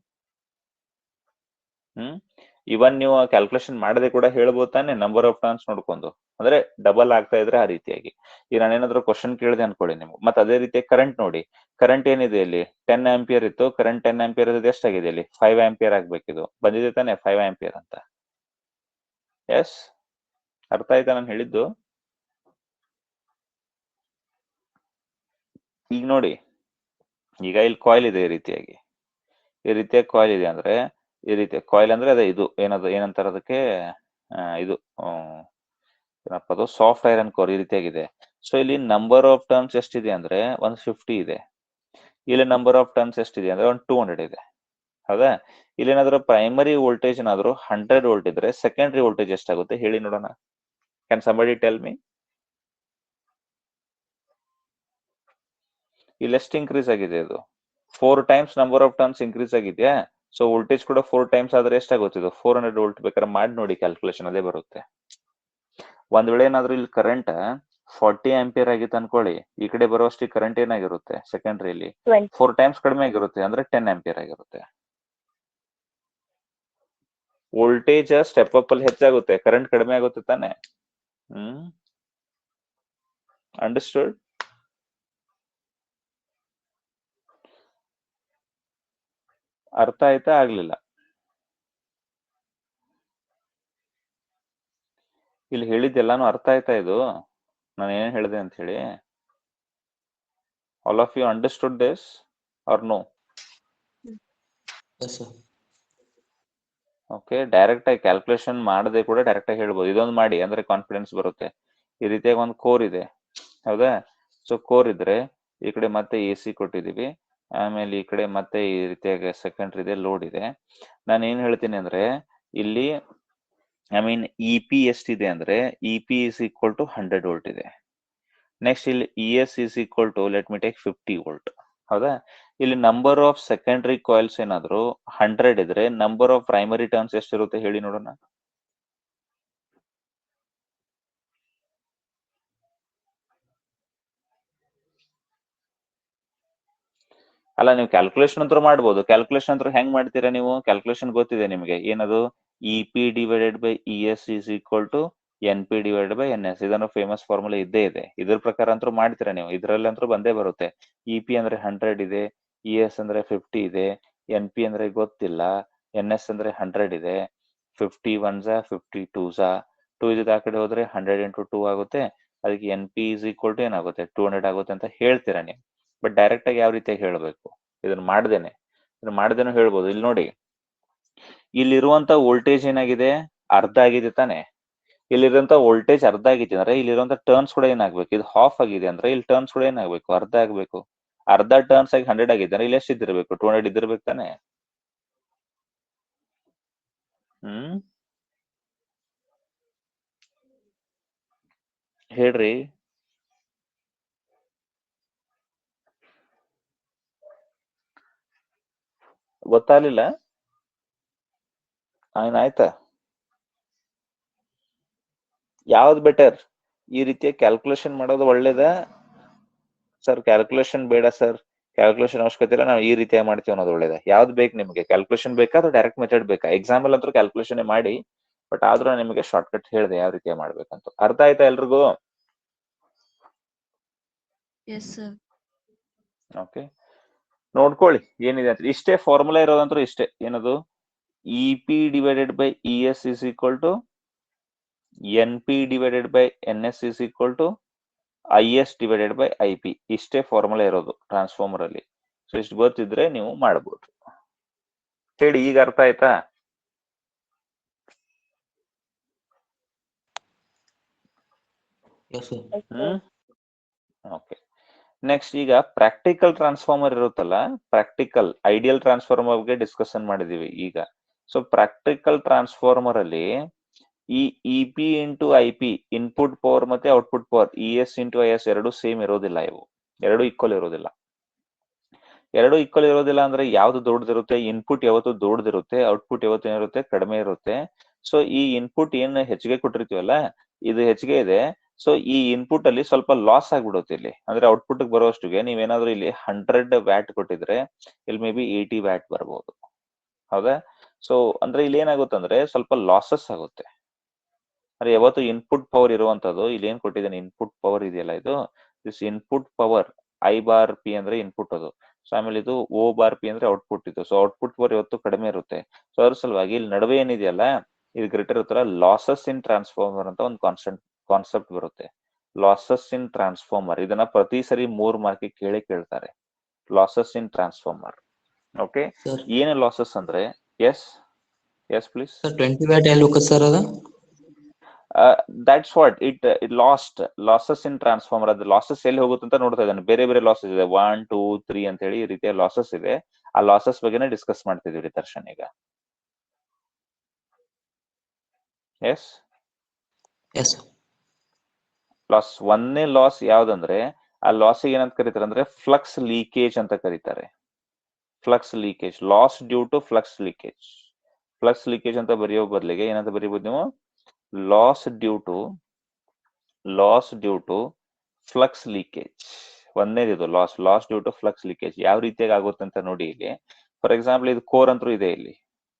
ಇವನ್ ನೀವು ಕ್ಯಾಲ್ಕುಲೇಷನ್ ಮಾಡದೆ ಕೂಡ ಹೇಳ್ಬೋದು ತಾನೆ, ನಂಬರ್ ಆಫ್ ಟರ್ನ್ಸ್ ನೋಡ್ಕೊಂಡು. ಅಂದ್ರೆ ಡಬಲ್ ಆಗ್ತಾ ಇದ್ರೆ ಆ ರೀತಿಯಾಗಿ. ಈಗ ನಾನೇನಾದ್ರೂ ಕ್ವಶನ್ ಕೇಳಿದೆ ಅನ್ಕೊಳ್ಳಿ ನಿಮ್ಗೆ, ಮತ್ತೆ ಅದೇ ರೀತಿ ಕರೆಂಟ್ ನೋಡಿ. ಕರೆಂಟ್ ಏನಿದೆ ಇಲ್ಲಿ? 10 ಆಂಪಿಯರ್ ಇತ್ತು, ಕರೆಂಟ್ 10 ಆಂಪಿಯರ್ ಇರೋದು ಎಷ್ಟಾಗಿದೆ ಇಲ್ಲಿ? 5 ಆಂಪಿಯರ್ ಆಗ್ಬೇಕಿದು. ಬಂದಿದೆ ತಾನೆ 5 ಆಂಪಿಯರ್ ಅಂತ? ಎಸ್, ಅರ್ಥ ಆಯ್ತಾ ನಾನು ಹೇಳಿದ್ದು? ಈಗ ನೋಡಿ, ಈಗ ಇಲ್ಲಿ ಕಾಯಿಲ್ ಇದೆ, ಈ ರೀತಿಯಾಗಿ ಕಾಯಿಲ್ ಇದೆ. ಅಂದ್ರೆ ಈ ರೀತಿಯ ಕಾಯಿಲ್ ಅಂದ್ರೆ ಅದೇ ಇದು ಏನಂತಾರೆ ಅದಕ್ಕೆ? ಇದು ಏನಪ್ಪ ಅದು? ಸಾಫ್ಟ್ ಐರನ್ ಕೋರ್ ಈ ರೀತಿಯಾಗಿದೆ. ಸೊ ಇಲ್ಲಿ ನಂಬರ್ ಆಫ್ ಟರ್ನ್ಸ್ ಎಷ್ಟಿದೆ ಅಂದ್ರೆ 150 ಇದೆ. ಇಲ್ಲಿ ನಂಬರ್ ಆಫ್ ಟರ್ನ್ಸ್ ಎಷ್ಟಿದೆ ಅಂದ್ರೆ 200 ಇದೆ, ಹೌದಾ? ಇಲ್ಲಿ ಏನಾದ್ರು ಪ್ರೈಮರಿ ವೋಲ್ಟೇಜ್ ಏನಾದ್ರು 100 ವೋಲ್ಟ್ ಇದ್ರೆ ಸೆಕೆಂಡರಿ ವೋಲ್ಟೇಜ್ ಎಷ್ಟಾಗುತ್ತೆ ಹೇಳಿ ನೋಡೋಣ? Can somebody tell me? ಇಲ್ಲಿ ಎಷ್ಟು ಇನ್ಕ್ರೀಸ್ ಆಗಿದೆ? ಅದು 4 times number of turns increase ಆಗಿದೆಯಾ? ಸೊ ವೋಲ್ಟೇಜ್ ಕೂಡ 4 ಟೈಮ್ಸ್ ಆದ್ರೆ ಎಷ್ಟಾಗುತ್ತೆ? ಇದು 400 ವೋಲ್ಟ್. ಬೇಕಾದ್ರೆ ಮಾಡಿ ನೋಡಿ ಕ್ಯಾಲ್ಕುಲೇಷನ್, ಅದೇ ಬರುತ್ತೆ. ಒಂದ್ ವೇಳೆ ಏನಾದ್ರು ಇಲ್ಲಿ ಕರೆಂಟ್ 40 ಆಂಪಿಯರ್ ಆಗಿತ್ತು ಅನ್ಕೊಳ್ಳಿ, ಈ ಕಡೆ ಬರುವಷ್ಟು ಕರೆಂಟ್ ಏನಾಗಿರುತ್ತೆ ಸೆಕೆಂಡ್ರಿಯಲ್ಲಿ? 4 ಟೈಮ್ಸ್ ಕಡಿಮೆ ಆಗಿರುತ್ತೆ, ಅಂದ್ರೆ 10 ಆಂಪಿಯರ್ ಆಗಿರುತ್ತೆ. ವೋಲ್ಟೇಜ್ ಸ್ಟೆಪ್ ಅಪ್ ಅಲ್ಲಿ ಹೆಚ್ಚಾಗುತ್ತೆ, ಕರೆಂಟ್ ಕಡಿಮೆ ಆಗುತ್ತೆ ತಾನೆ? ಅಂಡರ್ಸ್ಟುಡ್? ಅರ್ಥ ಆಯ್ತಾ? ಆಗ್ಲಿಲ್ಲ? ಇಲ್ಲಿ ಹೇಳಿದ್ದೆಲ್ಲಾನು ಅರ್ಥ ಆಯ್ತಾ? ಇದು ನಾನು ಏನ್ ಹೇಳಿದೆ ಅಂತ ಹೇಳಿ? All of you understood this or no? Yes, sir. Okay, direct ಆಗಿ ಕ್ಯಾಲ್ಕುಲೇಷನ್ ಮಾಡದೆ ಕೂಡ ಡೈರೆಕ್ಟ್ ಆಗಿ ಹೇಳ್ಬೋದು. ಇದೊಂದು ಮಾಡಿ ಅಂದ್ರೆ ಕಾನ್ಫಿಡೆನ್ಸ್ ಬರುತ್ತೆ. ಈ ರೀತಿಯಾಗಿ ಒಂದು ಕೋರ್ ಇದೆ, ಹೌದಾ? ಸೊ ಕೋರ್ ಇದ್ರೆ ಈ ಕಡೆ ಮತ್ತೆ ಎ ಸಿ ಕೊಟ್ಟಿದೀವಿ, ಆಮೇಲೆ ಈ ಕಡೆ ಮತ್ತೆ ಈ ರೀತಿಯಾಗಿ ಸೆಕೆಂಡ್ರಿ ಇದೆ, ಲೋಡ್ ಇದೆ. ನಾನು ಏನ್ ಹೇಳ್ತೀನಿ ಅಂದ್ರೆ ಇಲ್ಲಿ ಇ ಪಿ ಎಷ್ಟಿದೆ ಅಂದ್ರೆ E P is equal to 100 volt ಇದೆ. ನೆಕ್ಸ್ಟ್ ಇಲ್ಲಿ E S is equal to let me take 50 volt, ಹೌದಾ? ಇಲ್ಲಿ ನಂಬರ್ ಆಫ್ ಸೆಕೆಂಡರಿ ಕಾಯಿಲ್ಸ್ ಏನಾದ್ರು 100 ಇದ್ರೆ ನಂಬರ್ ಆಫ್ ಪ್ರೈಮರಿ ಟರ್ನ್ಸ್ ಎಷ್ಟಿರುತ್ತೆ ಹೇಳಿ ನೋಡೋಣ? ಅಲ್ಲ ನೀವು ಕ್ಯಾಲ್ಕುಲೇಷನ್ ಅಂತೂ ಮಾಡ್ಬೋದು. ಕ್ಯಾಲ್ಕುಲೇಷನ್ ಅಂತೂ ಹೆಂಗ್ ಮಾಡ್ತೀರಾ ನೀವು? ಕ್ಯಾಲ್ಕುಲೇಷನ್ ಗೊತ್ತಿದೆ ನಿಮಗೆ, ಏನದು? E P divided by E S is equal to N P divided by N S. ಇದನ್ನು ಫೇಮಸ್ ಫಾರ್ಮುಲಾ ಇದ್ದೇ ಇದೆ. ಇದ್ರ ಪ್ರಕಾರ ಅಂತೂ ಮಾಡ್ತೀರಾ ನೀವು, ಇದರಲ್ಲಿ ಅಂತೂ ಬಂದೇ ಬರುತ್ತೆ. ಇ ಪಿ ಅಂದ್ರೆ 100 ಇದೆ, ಇ ಎಸ್ ಅಂದ್ರೆ 50 ಇದೆ, ಎನ್ ಪಿ ಅಂದ್ರೆ ಗೊತ್ತಿಲ್ಲ, ಎನ್ ಎಸ್ ಅಂದ್ರೆ 100 ಇದೆ. 50 1s 50 2s 2 ಇದ್ ಆ ಕಡೆ ಹೋದ್ರೆ 100 ಇಂಟು 2 ಆಗುತ್ತೆ. ಅದಕ್ಕೆ N P is equal to ಏನಾಗುತ್ತೆ? 200 ಆಗುತ್ತೆ ಅಂತ ಹೇಳ್ತೀರಾ ನೀವು. ಬಟ್ ಡೈರೆಕ್ಟ್ ಆಗಿ ಯಾವ ರೀತಿಯಾಗಿ ಹೇಳಬೇಕು? ಇದನ್ನ ಮಾಡ್ದೇನೆ ಹೇಳ್ಬೋದು. ಇಲ್ಲಿ ನೋಡಿ, ಇಲ್ಲಿರುವಂತ ವೋಲ್ಟೇಜ್ ಏನಾಗಿದೆ? ಅರ್ಧ ಆಗಿದೆ ತಾನೆ. ಇಲ್ಲಿರುವಂತ ವೋಲ್ಟೇಜ್ ಅರ್ಧ ಆಗಿದೆ ಅಂದ್ರೆ ಇಲ್ಲಿರುವಂತ ಟರ್ನ್ಸ್ ಕೂಡ ಏನಾಗ್ಬೇಕು? ಇದು ಹಾಫ್ ಆಗಿದೆ ಅಂದ್ರೆ ಇಲ್ಲಿ ಟರ್ನ್ಸ್ ಕೂಡ ಏನಾಗ್ಬೇಕು? ಅರ್ಧ ಆಗ್ಬೇಕು. ಅರ್ಧ ಟರ್ನ್ಸ್ ಆಗಿ 100 ಆಗಿದೆ ಅಂದ್ರೆ ಇಲ್ಲಿ ಎಷ್ಟು ಇದ್ದಿರ್ಬೇಕು? 200 ಇದ್ದಿರ್ಬೇಕು ತಾನೆ. ಹೇಳ್ರಿ. ಗೊತ್ತಾಗ್ಲಿಲ್ಲ? ಆಯ್ತಾ? ಯಾವ್ದು ಬೆಟರ್? ಈ ರೀತಿಯ ಕ್ಯಾಲ್ಕುಲೇಷನ್ ಮಾಡೋದು ಒಳ್ಳೇದ? ಸರ್ ಕ್ಯಾಲ್ಕುಲೇಷನ್ ಬೇಡ ಸರ್, ಕ್ಯಾಲ್ಕುಲೇಷನ್ ಅವಶ್ಯಕತೆ ಇಲ್ಲ, ನಾವು ಈ ರೀತಿಯಾಗಿ ಮಾಡ್ತೀವಿ ಅನ್ನೋದು ಒಳ್ಳೇದ? ಯಾವ್ದು ಬೇಕು ನಿಮಗೆ? ಕ್ಯಾಲ್ಕುಲೇಷನ್ ಬೇಕಾ ಅಥವಾ ಡೈರೆಕ್ಟ್ ಮೆಥಡ್ ಬೇಕಾ? ಎಕ್ಸಾಂಪಲ್ ಅಂತೂ ಕ್ಯಾಲ್ಕುಲೇಷನ್ ಮಾಡಿ, ಬಟ್ ಆದ್ರೂ ನಿಮಗೆ ಶಾರ್ಟ್ ಕಟ್ ಹೇಳಿದೆ ಯಾವ ರೀತಿಯಾಗಿ ಮಾಡ್ಬೇಕಂತ. ಅರ್ಥ ಆಯ್ತಾ ಎಲ್ರಿಗೂ? ಓಕೆ, ನೋಡ್ಕೊಳ್ಳಿ ಏನಿದೆ ಅಂತ. ಇಷ್ಟೇ ಫಾರ್ಮುಲಾ ಇರೋದಂತೂ ಇಷ್ಟೇ. ಏನದು? E P divided by E S is equal to N P divided by N S is equal to I S divided by I P. ಇಷ್ಟೇ ಫಾರ್ಮುಲಾ ಇರೋದು ಟ್ರಾನ್ಸ್ಫಾರ್ಮರ್ ಅಲ್ಲಿ. ಸೊ ಇಷ್ಟು ಗೊತ್ತಿದ್ರೆ ನೀವು ಮಾಡಬಹುದು. ಹೇಳಿ, ಈಗ ಅರ್ಥ ಆಯ್ತಾ? ಓಕೆ, ನೆಕ್ಸ್ಟ್ ಈಗ ಪ್ರಾಕ್ಟಿಕಲ್ ಟ್ರಾನ್ಸ್ಫಾರ್ಮರ್ ಇರುತ್ತಲ್ಲ, ಪ್ರಾಕ್ಟಿಕಲ್ ಐಡಿಯಲ್ ಟ್ರಾನ್ಸ್ಫಾರ್ಮರ್ ಬಗ್ಗೆ ಡಿಸ್ಕಷನ್ ಮಾಡಿದೀವಿ ಈಗ. ಸೊ ಪ್ರಾಕ್ಟಿಕಲ್ ಟ್ರಾನ್ಸ್ಫಾರ್ಮರ್ ಅಲ್ಲಿ ಈ E P into I P, input power ಮತ್ತೆ output power, E S into I S ಎರಡು ಸೇಮ್ ಇರೋದಿಲ್ಲ. ಇವು ಎರಡು ಈಕ್ವಲ್ ಇರೋದಿಲ್ಲ. ಎರಡು ಈಕ್ವಲ್ ಇರೋದಿಲ್ಲ ಅಂದ್ರೆ ಯಾವ್ದು ದೊಡ್ಡದಿರುತ್ತೆ? ಇನ್ಪುಟ್ ಯಾವತ್ತು ದೊಡ್ಡದಿರುತ್ತೆ, ಔಟ್ಪುಟ್ ಯಾವತ್ತು ಏನಿರುತ್ತೆ? ಕಡಿಮೆ ಇರುತ್ತೆ. ಸೊ ಈ ಇನ್ಪುಟ್ ಏನ್ ಹೆಚ್ಚಿಗೆ ಕೊಟ್ಟಿರ್ತೀವಲ್ಲ, ಇದು ಹೆಚ್ಚಿಗೆ ಇದೆ. ಸೊ ಈ ಇನ್ಪುಟ್ ಅಲ್ಲಿ ಸ್ವಲ್ಪ ಲಾಸ್ ಆಗ್ಬಿಡುತ್ತೆ ಇಲ್ಲಿ. ಅಂದ್ರೆ ಔಟ್ಪುಟ್ ಬರೋಷ್ಟಿಗೆ ನೀವೇನಾದ್ರೂ ಇಲ್ಲಿ 100 ವ್ಯಾಟ್ ಕೊಟ್ಟಿದ್ರೆ ಇಲ್ಲಿ ಮೇ ಬಿ 80 ವ್ಯಾಟ್ ಬರ್ಬೋದು. ಹೌದಾ? ಸೊ ಅಂದ್ರೆ ಇಲ್ಲಿ ಏನಾಗುತ್ತೆ ಅಂದ್ರೆ ಸ್ವಲ್ಪ ಲಾಸಸ್ ಆಗುತ್ತೆ. ಅಂದ್ರೆ ಯಾವತ್ತು ಇನ್ಪುಟ್ ಪವರ್ ಇರುವಂತದ್ದು, ಇಲ್ಲಿ ಏನ್ ಕೊಟ್ಟಿದ್ದೇನೆ ಇನ್ಪುಟ್ ಪವರ್ ಇದೆಯಲ್ಲ, ಇದು this input power I bar P ಅಂದ್ರೆ ಇನ್ಪುಟ್ ಅದು. ಸೊ ಆಮೇಲೆ ಇದು ಓ ಬಾರ್ ಪಿ ಅಂದ್ರೆ ಔಟ್ಪುಟ್ ಇದು. ಸೊ ಔಟ್ಪುಟ್ ಪವರ್ ಇವತ್ತು ಕಡಿಮೆ ಇರುತ್ತೆ. ಸೊ ಅದ್ರ ಸಲುವಾಗಿ ಇಲ್ಲಿ ನಡುವೆ ಏನಿದೆಯಲ್ಲ, ಇದು ಗ್ರೇಟರ್ ಇರುತ್ತಲ್ಲ, ಲಾಸಸ್ ಇನ್ ಟ್ರಾನ್ಸ್ಫಾರ್ಮರ್ ಅಂತ ಒಂದು ಕಾನ್ಸೆಪ್ಟ್ ಬರುತ್ತೆ. ಲಾಸಸ್ ಇನ್ ಟ್ರಾನ್ಸ್ಫಾರ್ಮರ್, ಇದನ್ನ ಪ್ರತಿ ಸರಿ 3 ಮಾರ್ಕ್ ಕೇಳ್ತಾರೆ. ಲಾಸಸ್ ಇನ್ ಟ್ರಾನ್ಸ್ಫಾರ್ಮರ್. ಓಕೆ, ಏನು ಲಾಸಸ್ ಅಂದ್ರೆ? ಎಸ್ ಪ್ಲೀಸ್ ಸರ್ 20 ವ್ಯಾಟ್ ಎಲ್ಲಿ ಹೋಗುತ್ತೆ ಸರ್ ಅದು? That's what it losses in transformer. ಅದು ಲಾಸಸ್ ಎಲ್ಲಿ ಹೋಗುತ್ತೆ ಅಂತ ನೋಡ್ತಾ ಇದ್ದಾನೆ. ಬೇರೆ ಬೇರೆ ಲಾಸಸ್ ಇದೆ, 1 2 3 ಅಂತ ಹೇಳಿ ಈ ರೀತಿಯ ಲಾಸಸ್ ಇದೆ. ಆ ಲಾಸಸ್ ಬಗ್ಗೆನೇ ಡಿಸ್ಕಸ್ ಮಾಡ್ತಿದೀವಿ ದರ್ಶನ್ ಈಗ. ಎಸ್ ಲಾಸ್, ಒಂದನೇ ಲಾಸ್ ಯಾವ್ದಂದ್ರೆ, ಆ ಲಾಸ್ ಏನಂತ ಕರೀತಾರೆ ಅಂದ್ರೆ ಫ್ಲಕ್ಸ್ ಲೀಕೇಜ್ ಅಂತ ಕರೀತಾರೆ. Flux leakage, loss due to flux leakage. Flux leakage ಅಂತ ಬರೆಯೋ ಬದಲಿಗೆ ಏನಂತ ಬರೀಬಹುದು ನೀವು? Loss due to flux leakage. ಒಂದೇದಿದು loss due to flux leakage. ಯಾವ ರೀತಿಯಾಗಿ ಆಗುತ್ತೆ ಅಂತ ನೋಡಿ ಇಲ್ಲಿ. ಫಾರ್ ಎಕ್ಸಾಂಪಲ್ ಇದು ಕೋರ್ ಅಂತೂ ಇದೆ ಇಲ್ಲಿ,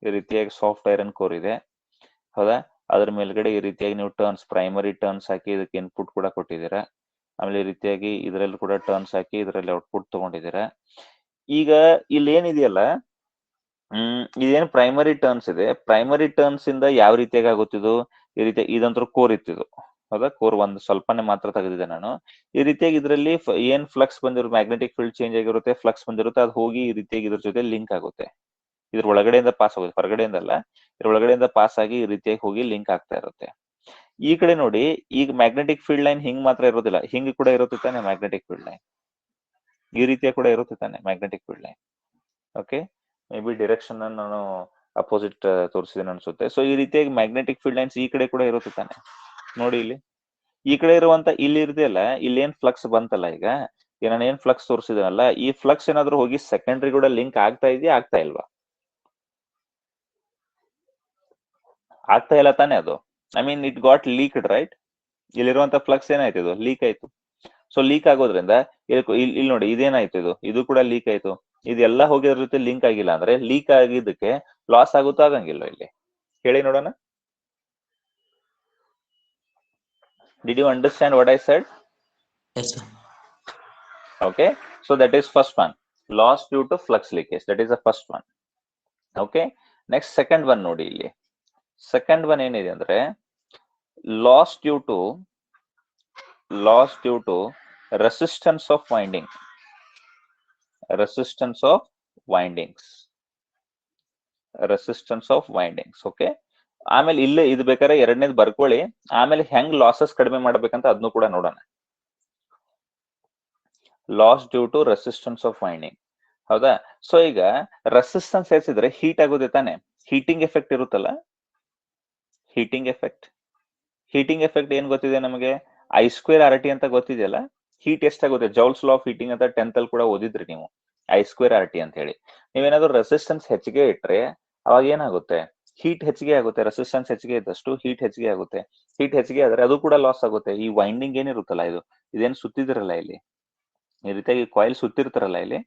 ಈ ರೀತಿಯಾಗಿ ಸಾಫ್ಟ್ ಐರನ್ ಕೋರ್ ಇದೆ. ಹೌದಾ? ಅದ್ರ ಮೇಲ್ಗಡೆ ಈ ರೀತಿಯಾಗಿ ನೀವು ಟರ್ನ್ಸ್, ಪ್ರೈಮರಿ ಟರ್ನ್ಸ್ ಹಾಕಿ ಇದಕ್ಕೆ ಇನ್ಪುಟ್ ಕೂಡ ಕೊಟ್ಟಿದ್ದೀರಾ. ಆಮೇಲೆ ಈ ರೀತಿಯಾಗಿ ಇದರಲ್ಲಿ ಕೂಡ ಟರ್ನ್ಸ್ ಹಾಕಿ ಇದರಲ್ಲಿ ಔಟ್ಪುಟ್ ತಗೊಂಡಿದ್ದೀರಾ. ಈಗ ಇಲ್ಲಿ ಏನಿದೆಯಲ್ಲ, ಇದೇನು ಪ್ರೈಮರಿ ಟರ್ನ್ಸ್ ಇದೆ. ಪ್ರೈಮರಿ ಟರ್ನ್ಸ್ ಇಂದ ಯಾವ ರೀತಿಯಾಗಿ ಆಗುತ್ತಿದ್ದು? ಈ ರೀತಿ ಇದಂತೂ ಕೋರ್ ಇತ್ತಿದು. ಹೌದಾ? ಕೋರ್ ಒಂದು ಸ್ವಲ್ಪನೇ ಮಾತ್ರ ತೆಗೆದಿದೆ ನಾನು. ಈ ರೀತಿಯಾಗಿ ಇದರಲ್ಲಿ ಏನ್ ಫ್ಲಕ್ಸ್ ಬಂದಿರೋ, ಮ್ಯಾಗ್ನೆಟಿಕ್ ಫೀಲ್ಡ್ ಚೇಂಜ್ ಆಗಿರುತ್ತೆ, ಫ್ಲಕ್ಸ್ ಬಂದಿರುತ್ತೆ, ಅದು ಹೋಗಿ ಈ ರೀತಿಯಾಗಿ ಇದ್ರ ಜೊತೆ ಲಿಂಕ್ ಆಗುತ್ತೆ. ಇದ್ರ ಒಳಗಡೆಯಿಂದ ಪಾಸ್ ಆಗುತ್ತೆ, ಹೊರಗಡೆಯಿಂದ ಅಲ್ಲ, ಇದ್ರ ಒಳಗಡೆಯಿಂದ ಪಾಸ್ ಆಗಿ ಈ ರೀತಿಯಾಗಿ ಹೋಗಿ ಲಿಂಕ್ ಆಗ್ತಾ ಇರುತ್ತೆ. ಈ ಕಡೆ ನೋಡಿ, ಈಗ ಮ್ಯಾಗ್ನೆಟಿಕ್ ಫೀಲ್ಡ್ ಲೈನ್ ಹಿಂಗ್ ಮಾತ್ರ ಇರೋದಿಲ್ಲ, ಹಿಂಗ್ ಕೂಡ ಇರುತ್ತೆ ತಾನೆ ಮ್ಯಾಗ್ನೆಟಿಕ್ ಫೀಲ್ಡ್ ಲೈನ್. ಈ ರೀತಿಯ ಕೂಡ ಇರುತ್ತೆ ತಾನೆ magnetic field line. Okay, may be direction ನಾನು ಅಪೋಸಿಟ್ ತೋರಿಸಿದ್ದೇನೆ ಅನ್ಸುತ್ತೆ. ಸೊ ಈ ರೀತಿಯಾಗಿ ಮ್ಯಾಗ್ನೆಟಿಕ್ ಫೀಲ್ಡ್ ಲೈನ್ಸ್ ಈ ಕಡೆ ಕೂಡ ಇರುತ್ತೆ ತಾನೆ. ನೋಡಿ ಇಲ್ಲಿ ಈ ಕಡೆ ಇರುವಂತ, ಇಲ್ಲಿ ಇರ್ದೆಯಲ್ಲ, ಇಲ್ಲಿ ಏನ್ ಫ್ಲಕ್ಸ್ ಬಂತಲ್ಲ, ಈಗ ನಾನು ಏನ್ ಫ್ಲಕ್ಸ್ ತೋರಿಸಿದನಲ್ಲ, ಈ ಫ್ಲಕ್ಸ್ ಏನಾದ್ರು ಹೋಗಿ ಸೆಕೆಂಡರಿ ಕೂಡ ಲಿಂಕ್ ಆಗ್ತಾ ಇದೆಯಾ, ಆಗ್ತಾ ಇಲ್ವಾ? ಆಗ್ತಾ ಇಲ್ಲ ತಾನೆ ಅದು. I mean it got leaked, right? ಇಲ್ಲಿರುವಂತ ಫ್ಲಕ್ಸ್ ಏನಾಯ್ತು? ಇದು ಲೀಕ್ ಆಯ್ತು. ಸೊ ಲೀಕ್ ಆಗೋದ್ರಿಂದ ಇಲ್ಲಿ ನೋಡಿ, ಇದೇನಾಯ್ತು? ಇದು ಕೂಡ ಲೀಕ್ ಆಯ್ತು. ಇದೆಲ್ಲ ಹೋಗಿ ಅದ್ರ ಜೊತೆ ಲಿಂಕ್ ಆಗಿಲ್ಲ ಅಂದ್ರೆ ಲೀಕ್ ಆಗಿದ್ದಕ್ಕೆ ಲಾಸ್ ಆಗುತ್ತೋ ಆಗಂಗಿಲ್ಲ ಇಲ್ಲಿ ಹೇಳಿ ನೋಡೋಣ. Did you understand what I said? Yes, sir. Okay, so that is first one, loss due to flux leakage. That is the first one. Okay, next second one ನೋಡಿ ಇಲ್ಲಿ. Second one ಏನಿದೆ ಅಂದ್ರೆ loss due to resistance of winding. Resistance of windings. Okay, ಆಮೇಲೆ ಇಲ್ಲೇ ಇದು ಬೇಕಾದ್ರೆ ಎರಡನೇದು ಬರ್ಕೊಳ್ಳಿ, ಆಮೇಲೆ ಹೆಂಗ್ ಲಾಸಸ್ ಕಡಿಮೆ ಮಾಡ್ಬೇಕಂತ ಅದನ್ನು ಕೂಡ ನೋಡೋಣ. Loss due to resistance of winding. ಹೌದಾ? ಸೊ ಈಗ ರೆಸಿಸ್ಟೆನ್ಸ್ ಹೆಚ್ಚಿದ್ರೆ ಹೀಟ್ ಆಗೋದೇ ತಾನೆ, ಹೀಟಿಂಗ್ ಎಫೆಕ್ಟ್ ಇರುತ್ತಲ್ಲ, ಹೀಟಿಂಗ್ ಎಫೆಕ್ಟ್ ಏನ್ ಗೊತ್ತಿದೆ ನಮಗೆ? I²RT ಅಂತ ಗೊತ್ತಿದೆಯಲ್ಲ. ಹೀಟ್ ಎಷ್ಟಾಗುತ್ತೆ? ಜೌಲ್ಸ್ ಲಾ ಆಫ್ ಹೀಟಿಂಗ್ ಅಂತ 10th ಅಲ್ಲಿ ಕೂಡ ಓದಿದ್ರಿ ನೀವು, I²RT ಅಂತ ಹೇಳಿ. ನೀವೇನಾದ್ರೂ ರೆಸಿಸ್ಟೆನ್ಸ್ ಹೆಚ್ಚಿಗೆ ಇಟ್ರೆ ಅವಾಗ ಏನಾಗುತ್ತೆ? ಹೀಟ್ ಹೆಚ್ಚಿಗೆ ಆಗುತ್ತೆ. ರೆಸಿಸ್ಟೆನ್ಸ್ ಹೆಚ್ಚಿಗೆ ಇದ್ದಷ್ಟು ಹೀಟ್ ಹೆಚ್ಚಿಗೆ ಆಗುತ್ತೆ. ಹೀಟ್ ಹೆಚ್ಚಿಗೆ ಆದ್ರೆ ಅದು ಕೂಡ ಲಾಸ್ ಆಗುತ್ತೆ. ಈ ವೈಂಡಿಂಗ್ ಏನಿರುತ್ತಲ್ಲ, ಇದೇನು ಸುತ್ತಿದಿರಲ್ಲ ಇಲ್ಲಿ, ಈ ರೀತಿಯಾಗಿ ಕಾಯಿಲ್ ಸುತ್ತಿರ್ತಾರಲ್ಲ ಇಲ್ಲಿ,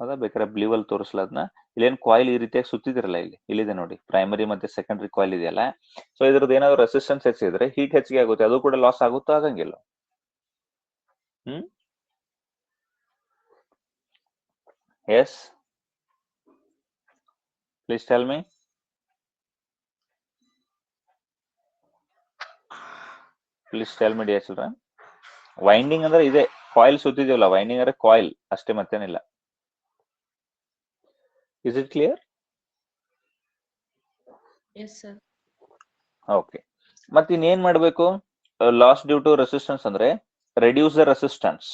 ಹೌದಾ? ಬೇಕಾದ್ರೆ ಬ್ಲೂ ಅಲ್ಲಿ ತೋರಿಸ್ಲ ಅದನ್ನ. ಇಲ್ಲೇನು ಕಾಯಿಲ್ ಈ ರೀತಿಯಾಗಿ ಸುತ್ತಿದಿರಲ್ಲ, ಇಲ್ಲಿದೆ ನೋಡಿ, ಪ್ರೈಮರಿ ಮತ್ತೆ ಸೆಕೆಂಡರಿ ಕಾಯಿಲ್ ಇದೆಯಲ್ಲ. ಸೊ ಇದ್ರದ್ದು ಏನಾದ್ರು ರೆಸಿಸ್ಟೆನ್ಸ್ ಹೆಚ್ಚಿದ್ರೆ ಹೀಟ್ ಹೆಚ್ಚಿಗೆ ಆಗುತ್ತೆ, ಅದು ಕೂಡ ಲಾಸ್ ಆಗುತ್ತೋ ಆಗಂಗಿಲ್ಲ? Yes, please tell me. Dear children. Winding ಅಂದ್ರೆ ಇದೆ, ಕಾಯಿಲ್ ಸುತ್ತಿದೀವಲ್ಲ, ವೈಂಡಿಂಗ್ ಅಂದ್ರೆ ಕಾಯಿಲ್ ಅಷ್ಟೇ, ಮತ್ತೇನಿಲ್ಲ. Is it clear? Yes, sir. Okay, ಮತ್ತೆ ಇನ್ನೇನ್ ಮಾಡ್ಬೇಕು? ಲಾಸ್ ಡ್ಯೂ ಟು ರೆಸಿಸ್ಟೆನ್ಸ್ ಅಂದ್ರೆ ರೆಡ್ಯೂಸ್ ದ ರೆಸಿಸ್ಟೆನ್ಸ್.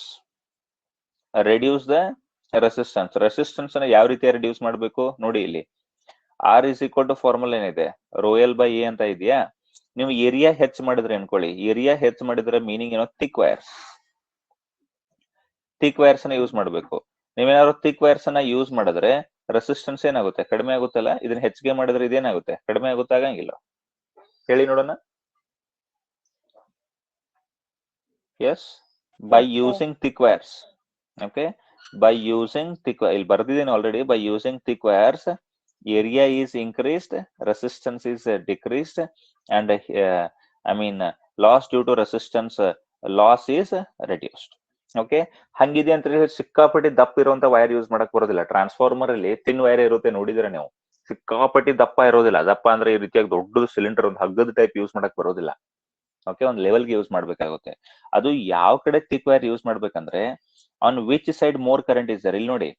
ರೆಸಿಸ್ಟೆನ್ಸ್ ಅನ್ನ ಯಾವ ರೀತಿ ರೆಡ್ಯೂಸ್ ಮಾಡ್ಬೇಕು ನೋಡಿ ಇಲ್ಲಿ. R is equal to formula ಏನಿದೆ, ರೋಯಲ್ ಬೈ ಎ ಅಂತ ಇದೆಯಾ. ನೀವು ಏರಿಯಾ ಹೆಚ್ಚು ಮಾಡಿದ್ರೆ ಅನ್ಕೊಳ್ಳಿ, ಏರಿಯಾ ಹೆಚ್ಚು ಮಾಡಿದ್ರೆ ಮೀನಿಂಗ್ ಏನೋ ಥಿಕ್ ವೈರ್ಸ್ ಅನ್ನ ಯೂಸ್ ಮಾಡ್ಬೇಕು. ನೀವೇನಾದ್ರು ಥಿಕ್ ವೈರ್ಸ್ ಅನ್ನ ಯೂಸ್ ಮಾಡಿದ್ರೆ ರೆಸಿಸ್ಟೆನ್ಸ್ ಏನಾಗುತ್ತೆ? ಕಡಿಮೆ ಆಗುತ್ತಲ್ಲ. ಇದನ್ನ ಹೆಚ್ಚಿಗೆ ಮಾಡಿದ್ರೆ ಇದೇನಾಗುತ್ತೆ? ಕಡಿಮೆ ಆಗುತ್ತೆ ಆಗಂಗಿಲ್ಲ? ಹೇಳಿ ನೋಡೋಣ. Yes, by using thick wires. Okay, by using thick, ಇಲ್ಲಿ ಬರ್ದಿದ್ದೇನೆ already. By using thick wires area is increased, resistance is decreased, and loss due to resistance loss is reduced. Okay, ಹಂಗಿದೆ ಅಂತ ಹೇಳಿ ಸಿಕ್ಕಾಪಟ್ಟಿ ದಪ್ಪ ಇರುವಂತ ವೈರ್ ಯೂಸ್ ಮಾಡಕ್ ಬರೋದಿಲ್ಲ. Transformer ಅಲ್ಲಿ ತಿನ್ ವೈರ್ ಇರುತ್ತೆ, ನೋಡಿದ್ರೆ ನೀವು. ಸಿಕ್ಕಾಪಟ್ಟಿ ದಪ್ಪ ಇರೋದಿಲ್ಲ. ದಪ್ಪ ಅಂದ್ರೆ ಈ ರೀತಿಯಾಗಿ ದೊಡ್ಡ ಸಿಲಿಂಡರ್, ಒಂದು ಹಗ್ಗದ ಟೈಪ್ ಯೂಸ್ ಮಾಡಕ್ ಬರೋದಿಲ್ಲ. ಓಕೆ, ಒಂದು ಲೆವೆಲ್ಗೆ ಯೂಸ್ ಮಾಡ್ಬೇಕಾಗುತ್ತೆ. ಅದು ಯಾವ ಕಡೆ ಥಿಕ್ ವೈರ್ ಯೂಸ್ ಮಾಡ್ಬೇಕಂದ್ರೆ, on which side more current is there. ಇಲ್ಲಿ ನೋಡಿ,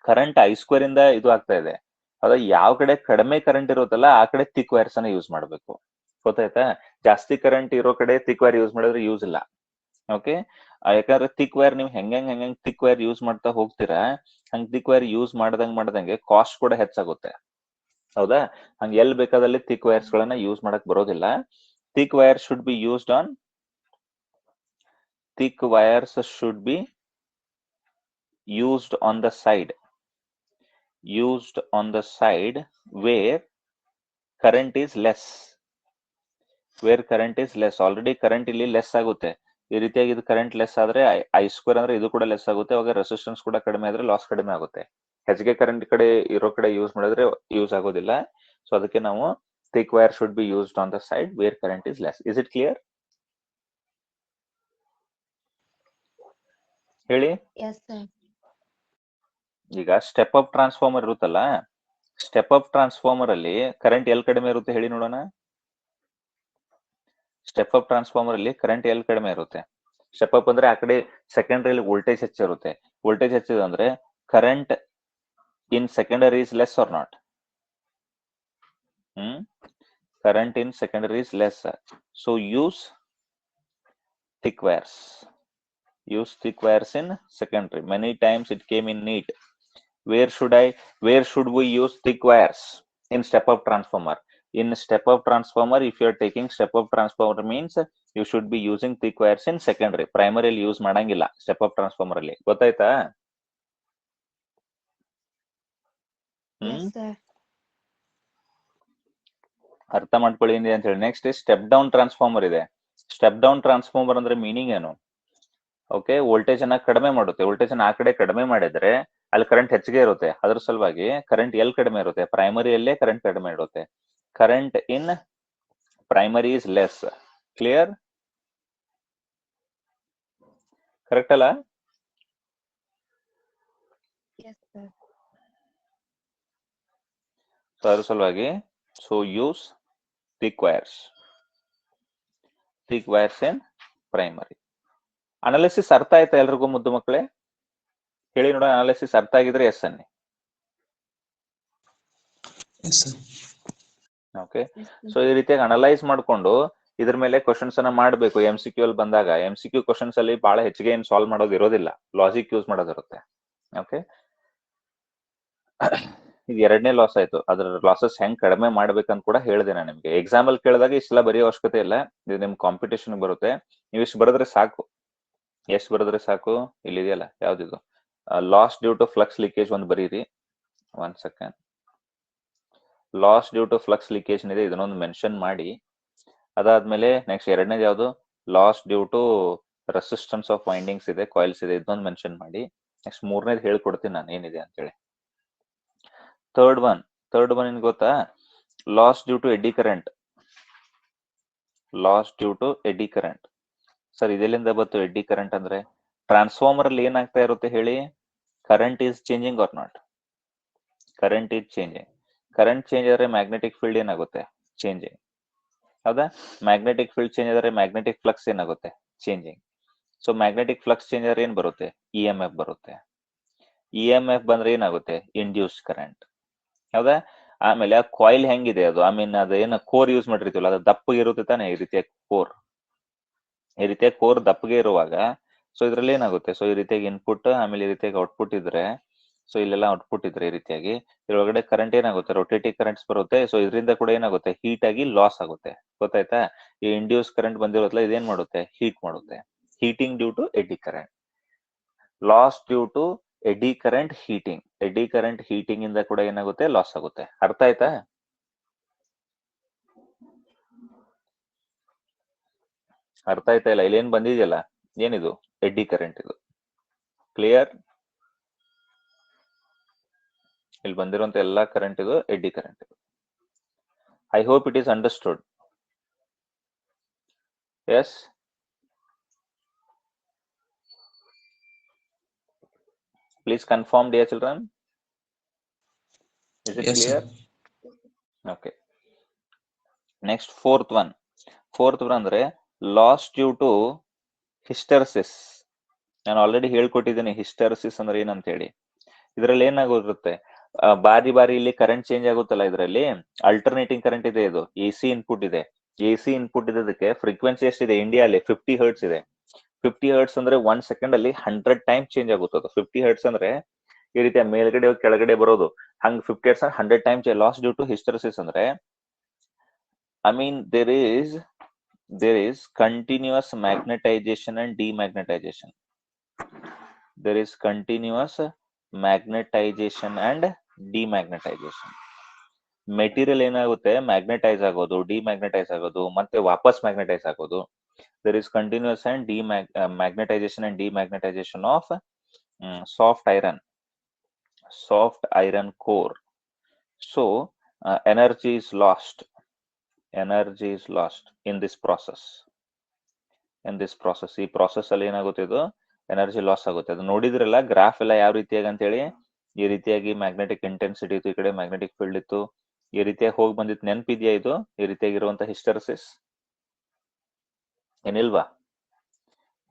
ಕರೆಂಟ್ I² ಇಂದ ಇದು ಆಗ್ತಾ ಇದೆ. ಅದ ಯಾವ ಕಡೆ ಕಡಿಮೆ ಕರೆಂಟ್ ಇರುತ್ತಲ್ಲ ಆ ಕಡೆ ಥಿಕ್ ವೈರ್ಸ್ ಅನ್ನ ಯೂಸ್ ಮಾಡ್ಬೇಕು. ಗೊತ್ತಾಯ್ತಾ? ಜಾಸ್ತಿ ಕರೆಂಟ್ ಇರೋ ಕಡೆ ಥಿಕ್ ವೈರ್ ಯೂಸ್ ಮಾಡಿದ್ರೆ ಯೂಸ್ ಇಲ್ಲ. ಓಕೆ, ಯಾಕಂದ್ರೆ ಥಿಕ್ ವೈರ್ ನೀವು ಹೆಂಗ್ ಥಿಕ್ ವೈರ್ ಯೂಸ್ ಮಾಡ್ತಾ ಹೋಗ್ತೀರಾ, ಹಂಗ್ ಥಿಕ್ ವೈರ್ ಯೂಸ್ ಮಾಡ್ದಂಗೆ ಕಾಸ್ಟ್ ಕೂಡ ಹೆಚ್ಚಾಗುತ್ತೆ. ಹೌದಾ? ಹಂಗ ಎಲ್ಲಿ ಬೇಕಾದಲ್ಲಿ ಥಿಕ್ ವೈರ್ಸ್ ಗಳನ್ನ ಯೂಸ್ ಮಾಡಕ್ ಬರೋದಿಲ್ಲ. Thick wire should be used on the side. Used on the side where current is less. Already current ಇಲ್ಲಿ ಲೆಸ್ ಆಗುತ್ತೆ. ಈ ರೀತಿಯಾಗಿ ಇದು ಕರೆಂಟ್ ಲೆಸ್ ಆದ್ರೆ I² ಅಂದ್ರೆ ಇದು ಕೂಡ ಲೆಸ್ ಆಗುತ್ತೆ. ಅವಾಗ ರೆಸಿಸ್ಟೆನ್ಸ್ ಕೂಡ ಕಡಿಮೆ ಆದ್ರೆ ಲಾಸ್ ಕಡಿಮೆ ಆಗುತ್ತೆ. ಹೆಚ್ಚಿಗೆ ಕರೆಂಟ್ ಇರೋ ಕಡೆ ಯೂಸ್ ಮಾಡಿದ್ರೆ ಯೂಸ್ ಆಗೋದಿಲ್ಲ. ಸೊ ಅದಕ್ಕೆ ನಾವು thick wire should be used on the side where current is less. Is it clear? ಹೇಳಿ. Yes, sir. ಈಗ ಸ್ಟೆಪ್ ಅಪ್ ಟ್ರಾನ್ಸ್ಫಾರ್ಮರ್ ಇರುತ್ತಲ್ಲ, ಸ್ಟೆಪ್ ಅಪ್ ಟ್ರಾನ್ಸ್ಫಾರ್ಮರ್ ಅಲ್ಲಿ ಕರೆಂಟ್ ಎಲ್ಲಿ ಕಡಿಮೆ ಇರುತ್ತೆ ಹೇಳಿ ನೋಡೋಣ. ಸ್ಟೆಪ್ ಅಪ್ ಟ್ರಾನ್ಸ್ಫಾರ್ಮರ್ ಅಲ್ಲಿ ಕರೆಂಟ್ ಎಲ್ಲಿ ಕಡಿಮೆ ಇರುತ್ತೆ? ಸ್ಟೆಪ್ ಅಪ್ ಅಂದ್ರೆ ಆ ಕಡೆ ಸೆಕೆಂಡರಿ ವೋಲ್ಟೇಜ್ ಹೆಚ್ಚಿರುತ್ತೆ. ವೋಲ್ಟೇಜ್ ಹೆಚ್ಚಿದೆ ಅಂದ್ರೆ current in secondary is less or not? Current in secondary is less. So use thick wires. Use thick wires in secondary. Many times it came in need. Where should we use thick wires? In step up transformer. In step up transformer, if you are taking step up transformer, means you should be using thick wires in secondary. Primary use ಮಾಡಂಗಿಲ್ಲ step up transformer ಅಲ್ಲಿ. ಗೊತ್ತಾಯ್ತಾ? Yes, sir. ಅರ್ಥ ಮಾಡ್ಕೊಳ್ಳಿ ಅಂತ ಹೇಳಿ. Next step down transformer ಇದೆ. Step down transformer ಅಂದ್ರೆ meaning ಏನು? ಓಕೆ, ವೋಲ್ಟೇಜ್ ಅನ್ನ ಕಡಿಮೆ ಮಾಡುತ್ತೆ. ವೋಲ್ಟೇಜ್ ಅನ್ನ ಆ ಕಡೆ ಕಡಿಮೆ ಮಾಡಿದ್ರೆ ಅಲ್ಲಿ ಕರೆಂಟ್ ಹೆಚ್ಚಿಗೆ ಇರುತ್ತೆ, ಅದ್ರ ಸಲುವಾಗಿ ಕರೆಂಟ್ ಎಲ್ಲಿ ಕಡಿಮೆ ಇರುತ್ತೆ, ಪ್ರೈಮರಿಯಲ್ಲೇ ಕರೆಂಟ್ ಕಡಿಮೆ ಇರುತ್ತೆ. Current in primary is less. Clear? Correct ಅಲ್ಲ? Yes, sir. ಸೊ ಅದ್ರ ಸಲುವಾಗಿ ಸೊ ಯೂಸ್ ರಿಕ್ವೈರ್ಸ್ ಇನ್ ಪ್ರೈಮರಿ. ಅನಾಲಿಸಿಸ್ ಅರ್ಥ ಆಯ್ತಾ ಎಲ್ರಿಗೂ ಮುದ್ದು ಮಕ್ಕಳೇ? ಹೇಳಿ ನೋಡ, ಅನಾಲಿಸಿಸ್ ಅರ್ಥ ಆಗಿದ್ರೆ ಎಸ್ ಅನ್ನಿ. Yes, sir. Okay, Yes, so ಈ ರೀತಿಯಾಗಿ ಅನಲೈಸ್ ಮಾಡ್ಕೊಂಡು ಇದ್ರ ಮೇಲೆ ಕ್ವಶನ್ಸ್ ಅನ್ನ ಮಾಡಬೇಕು. MCQ ಅಲ್ಲಿ ಬಂದಾಗ MCQ ಕ್ವಶನ್ಸ್ ಅಲ್ಲಿ ಬಹಳ ಹೆಚ್ಚಿಗೆ ಏನ್ ಸಾಲ್ವ್ ಮಾಡೋದು ಇರೋದಿಲ್ಲ, ಲಾಜಿಕ್ ಯೂಸ್ ಮಾಡೋದಿರುತ್ತೆ. ಓಕೆ, ಇದು ಎರಡನೇ ಲಾಸ್ ಆಯ್ತು. ಅದ್ರ ಲಾಸಸ್ ಹೆಂಗ್ ಕಡಿಮೆ ಮಾಡ್ಬೇಕಂತ ಕೂಡ ಹೇಳಿದೆ ನಾನು ನಿಮ್ಗೆ. ಎಕ್ಸಾಮ್ ಅಲ್ಲಿ ಕೇಳಿದಾಗ ಇಷ್ಟೆಲ್ಲ ಬರೆಯೋ ಅವಶ್ಯಕತೆ ಇಲ್ಲ, ಇದು ನಿಮ್ ಕಾಂಪಿಟೇಷನ್ ಬರುತ್ತೆ. ನೀವು ಇಷ್ಟು ಬರೆದ್ರೆ ಸಾಕು. ಎಷ್ಟು ಬರೆದ್ರೆ ಸಾಕು? ಇಲ್ಲಿದೆಯಲ್ಲ, ಯಾವ್ದಿದು, loss due to flux leakage ಒಂದು ಬರೀರಿ. 1 second. Loss due to flux leakage ಇದೆ, ಇದನ್ನೊಂದು ಮೆನ್ಷನ್ ಮಾಡಿ. ಅದಾದ್ಮೇಲೆ ನೆಕ್ಸ್ಟ್ ಎರಡನೇದು ಯಾವುದು, loss due to resistance of windings ಇದೆ, ಕಾಯಿಲ್ಸ್ ಇದೆ, ಇದನ್ನೊಂದು ಮೆನ್ಷನ್ ಮಾಡಿ. ನೆಕ್ಸ್ಟ್ ಮೂರನೇದು ಹೇಳ್ಕೊಡ್ತೀನಿ ನಾನು ಏನಿದೆ ಅಂತೇಳಿ. ಥರ್ಡ್ ಒನ್ ಏನ್ ಗೊತ್ತಾ, loss due to eddy current. Loss due to eddy current. Sir ಇದೆಲ್ಲಿಂದ ಬಂತು ಎಡ್ಡಿ ಕರೆಂಟ್ ಅಂದ್ರೆ? ಟ್ರಾನ್ಸ್ಫಾರ್ಮರ್ ಅಲ್ಲಿ ಏನಾಗ್ತಾ ಇರುತ್ತೆ ಹೇಳಿ? Current is changing or not? Current is changing. Current change ಆದ್ರೆ ಮ್ಯಾಗ್ನೆಟಿಕ್ ಫೀಲ್ಡ್ ಏನಾಗುತ್ತೆ? ಚೇಂಜಿಂಗ್. ಹೌದಾ? ಮ್ಯಾಗ್ನೆಟಿಕ್ ಫೀಲ್ಡ್ ಚೇಂಜ್ ಆದ್ರೆ ಮ್ಯಾಗ್ನೆಟಿಕ್ ಫ್ಲಕ್ಸ್ ಏನಾಗುತ್ತೆ? Changing. So magnetic flux change ಆದ್ರೆ ಏನ್ ಬರುತ್ತೆ? EMF ಬರುತ್ತೆ. EMF ಬಂದ್ರೆ ಏನಾಗುತ್ತೆ? Induce current. ಹೌದಾ? ಆಮೇಲೆ ಆ ಕಾಯಿಲ್ ಹೆಂಗಿದೆ ಅದು, ಅದು ಏನ ಕೋರ್ ಯೂಸ್ ಮಾಡಿರ್ತೀವಲ್ಲ, ಅದು ದಪ್ಪಗೆ ಇರುತ್ತೆ ತಾನೆ, ಈ ರೀತಿಯ ಕೋರ್. ಈ ರೀತಿಯ ಕೋರ್ ದಪ್ಪಗೆ ಇರುವಾಗ ಸೊ ಇದ್ರಲ್ಲಿ ಏನಾಗುತ್ತೆ, ಸೊ ಈ ರೀತಿಯಾಗಿ ಇನ್ಪುಟ್ ಆಮೇಲೆ ಈ ರೀತಿಯಾಗಿ ಔಟ್ಪುಟ್ ಇದ್ರೆ, ಸೊ ಇಲ್ಲೆಲ್ಲ ಔಟ್ಪುಟ್ ಇದ್ರೆ ಈ ರೀತಿಯಾಗಿ ಇದ್ರೊಳಗಡೆ ಕರೆಂಟ್ ಏನಾಗುತ್ತೆ? ರೊಟೇಟಿಂಗ್ ಕರೆಂಟ್ಸ್ ಬರುತ್ತೆ. ಸೊ ಇದರಿಂದ ಕೂಡ ಏನಾಗುತ್ತೆ? ಹೀಟ್ ಆಗಿ ಲಾಸ್ ಆಗುತ್ತೆ. ಗೊತ್ತಾಯ್ತಾ? ಈ ಇಂಡ್ಯೂಸ್ ಕರೆಂಟ್ ಬಂದಿರೋದ್ಲ ಇದೇನ್ ಮಾಡುತ್ತೆ? ಹೀಟ್ ಮಾಡುತ್ತೆ. Heating due to eddy current. Loss due to eddy current heating. Eddy current heating ಇಂದ ಕೂಡ ಏನಾಗುತ್ತೆ? ಲಾಸ್ ಆಗುತ್ತೆ. ಅರ್ಥ ಆಯ್ತಾ? ಅರ್ಥ ಆಯ್ತಾ ಇಲ್ಲ? ಇಲ್ಲಿ ಏನ್ ಬಂದಿದೆಯಲ್ಲ, ಏನಿದು? Eddy current. ಇದು ಕ್ಲಿಯರ್? ಇಲ್ಲಿ ಬಂದಿರುವಂತ ಎಲ್ಲಾ ಕರೆಂಟ್ ಇದು ಎಡ್ಡಿ ಕರೆಂಟ್. ಇದು I hope it is understood. Yes, please confirm, dear children. Is it Yes, clear? sir. Okay. Next, fourth one ಅಂದ್ರೆ ಲಾಸ್ ಡ್ಯೂ ಟು ಹಿಸ್ಟರ್ಸಿಸ್. ನಾನು ಆಲ್ರೆಡಿ ಹೇಳ್ಕೊಟ್ಟಿದ್ದೀನಿ ಹಿಸ್ಟರ್ಸಿಸ್ ಅಂದ್ರೆ ಏನಂತ ಹೇಳಿ. ಇದರಲ್ಲಿ ಏನಾಗಿರುತ್ತೆ, ಬಾರಿ ಇಲ್ಲಿ ಕರೆಂಟ್ ಚೇಂಜ್ ಆಗುತ್ತಲ್ಲ, ಇದರಲ್ಲಿ ಅಲ್ಟರ್ನೇಟಿಂಗ್ ಕರೆಂಟ್ ಇದೆ. ಇದು AC ಇನ್ಪುಟ್ ಇದೆ. AC ಇನ್ಪುಟ್ ಇದ್ದಕ್ಕೆ ಫ್ರೀಕ್ವೆನ್ಸಿ ಎಷ್ಟಿದೆ ಇಂಡಿಯಾಲಿ? 50 ಹರ್ಟ್ಸ್ ಇದೆ. 50 ಹರ್ಟ್ಸ್ ಅಂದ್ರೆ 1 ಸೆಕೆಂಡ್ ಅಲ್ಲಿ 100 ಟೈಮ್ ಚೇಂಜ್ ಆಗುತ್ತದೆ. 50 ಹರ್ಟ್ಸ್ ಅಂದ್ರೆ ಈ ರೀತಿಯ ಮೇಲ್ಗಡೆ ಕೆಳಗಡೆ ಬರೋದು, ಹಂಗ್ 50 hertz 100 time loss due to hysteresis ಅಂದ್ರೆ there is continuous magnetization and demagnetization. There is continuous magnetization and demagnetization. Material ಏನಾಗುತ್ತೆ? ಮ್ಯಾಗ್ನೆಟೈಸ್ ಆಗೋದು, ಡಿಮ್ಯಾಗ್ನೆಟೈಸ್ ಆಗೋದು, ಮತ್ತೆ ವಾಪಸ್ ಮ್ಯಾಗ್ನೆಟೈಸ್ ಆಗೋದು. There is continuous and magnetization and demagnetization of soft iron core. So energy is lost in this process. ಈ process ಅಲ್ಲಿ ಏನಾಗುತ್ತೆ? ಇದು ಎನರ್ಜಿ ಲಾಸ್ ಆಗುತ್ತೆ. ಅದು ನೋಡಿದ್ರಲ್ಲ ಗ್ರಾಫ್ ಎಲ್ಲ ಯಾವ ರೀತಿಯಾಗಿ ಅಂತ ಹೇಳಿ. ಈ ರೀತಿಯಾಗಿ ಮ್ಯಾಗ್ನೆಟಿಕ್ ಇಂಟೆನ್ಸಿಟಿ ಇತ್ತು, ಈ ಕಡೆ ಮ್ಯಾಗ್ನೆಟಿಕ್ ಫೀಲ್ಡ್ ಇತ್ತು, ಈ ರೀತಿಯಾಗಿ ಹೋಗಿ ಬಂದಿತ್ತು. ನೆನಪಿದ್ಯಾ ಇದು? ಈ ರೀತಿಯಾಗಿರುವಂತ ಹಿಸ್ಟರ್ಸಿಸ್ ಏನಿಲ್ವಾ?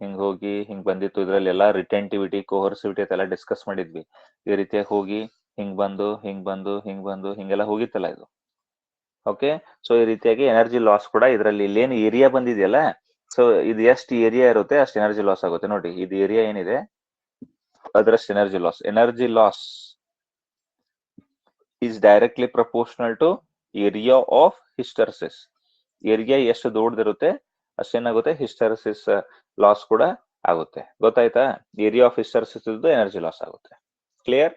ಹಿಂಗ್ ಹೋಗಿ ಹಿಂಗ್ ಬಂದಿತ್ತು. ಇದ್ರಲ್ಲಿ ಎಲ್ಲ ರಿಟೆಂಟಿವಿಟಿ, ಕೋಹರ್ಸಿವಿಟಿ ಎಲ್ಲ ಡಿಸ್ಕಸ್ ಮಾಡಿದ್ವಿ. ಈ ರೀತಿಯಾಗಿ ಹೋಗಿ ಹಿಂಗ್ ಬಂದು ಹಿಂಗೆಲ್ಲ ಹೋಗಿತ್ತಲ್ಲ ಇದು. ಓಕೆ, ಸೊ ಈ ರೀತಿಯಾಗಿ ಎನರ್ಜಿ ಲಾಸ್ ಕೂಡ ಇದರಲ್ಲಿ. ಇಲ್ಲೇನು ಏರಿಯಾ ಬಂದಿದೆಯಲ್ಲ, ಸೊ ಇದು ಎಷ್ಟು ಏರಿಯಾ ಇರುತ್ತೆ ಅಷ್ಟು ಎನರ್ಜಿ ಲಾಸ್ ಆಗುತ್ತೆ. ನೋಡಿ, ಇದು ಏರಿಯಾ ಏನಿದೆ ಅದರಷ್ಟು energy loss is directly proportional to area of hysteresis. Area ಎಷ್ಟು ದೊಡ್ಡದಿರುತ್ತೆ ಅಷ್ಟೇನಾಗುತ್ತೆ? ಹಿಸ್ಟರ್ಸಿಸ್ ಲಾಸ್ ಕೂಡ ಆಗುತ್ತೆ. ಗೊತ್ತಾಯ್ತಾ? ಏರಿಯಾ ಆಫ್ ಹಿಸ್ಟರ್ಸಿಸ್ ಇದ್ದು ಎನರ್ಜಿ ಲಾಸ್ ಆಗುತ್ತೆ. Clear?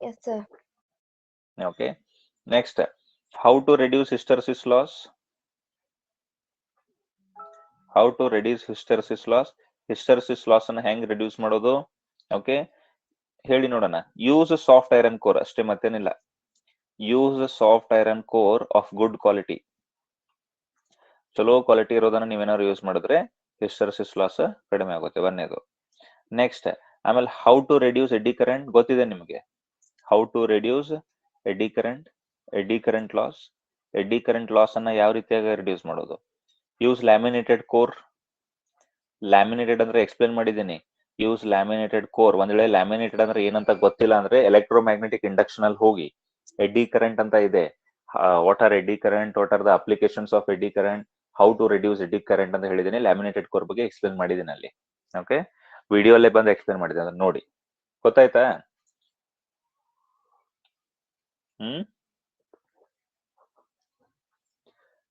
Yes, sir. Okay. Next, how to reduce hysteresis loss? How to reduce hysteresis loss? Hysteresis loss ಅನ್ನು ಹೆಂಗ್ reduce ಮಾಡೋದು? ಓಕೆ, ಹೇಳಿ ನೋಡೋಣ. ಯೂಸ್ ಸಾಫ್ಟ್ ಐರನ್ ಕೋರ್ ಅಷ್ಟೇ, ಮತ್ತೇನಿಲ್ಲ. Use soft iron core of good quality. ಚಲೋ quality ಇರೋದನ್ನ ನೀವೇನಾದ್ರು ಯೂಸ್ ಮಾಡಿದ್ರೆ ಹಿಸ್ಟರಿಸಿಸ್ ಲಾಸ್ ಕಡಿಮೆ ಆಗುತ್ತೆ, ಒಂದೇದು. ನೆಕ್ಸ್ಟ್, ಆಮೇಲೆ how to reduce eddy current ಗೊತ್ತಿದೆ ನಿಮಗೆ. How to reduce eddy current loss. Eddy current loss ಅನ್ನ ಯಾವ ರೀತಿಯಾಗಿ ರಿಡ್ಯೂಸ್ ಮಾಡೋದು? Use laminated core. ಲ್ಯಾಮಿನೇಟೆಡ್ ಅಂದ್ರೆ ಎಕ್ಸ್ಪ್ಲೇನ್ ಮಾಡಿದ್ದೀನಿ. Use laminated core. ಒಂದ್ ವೇಳೆ ಲ್ಯಾಮಿನೇಟೆಡ್ ಅಂದ್ರೆ ಏನಂತ ಗೊತ್ತಿಲ್ಲ ಅಂದ್ರೆ ಎಲೆಕ್ಟ್ರೋಮ್ಯಾಗ್ನೆಟಿಕ್ ಇಂಡಕ್ಷನ್ ಅಲ್ಲಿ ಹೋಗಿ ಎಡ್ಡಿ ಕರೆಂಟ್ ಅಂತ ಇದೆ. What are eddy current, what are the applications of eddy current, how to reduce eddy current ಅಂತ ಹೇಳಿದ್ದೀನಿ. ಲ್ಯಾಮಿನೇಟೆಡ್ ಕೋರ್ ಬಗ್ಗೆ ಎಕ್ಸ್ಪ್ಲೇನ್ ಮಾಡಿದ್ದೀನಿ ಅಲ್ಲಿ. ಓಕೆ, ವಿಡಿಯೋ ಅಲ್ಲೇ ಬಂದು ಎಕ್ಸ್ಪ್ಲೇನ್ ಮಾಡಿದ್ದೀನಿ, ಅದನ್ನ ನೋಡಿ. ಗೊತ್ತಾಯ್ತಾ?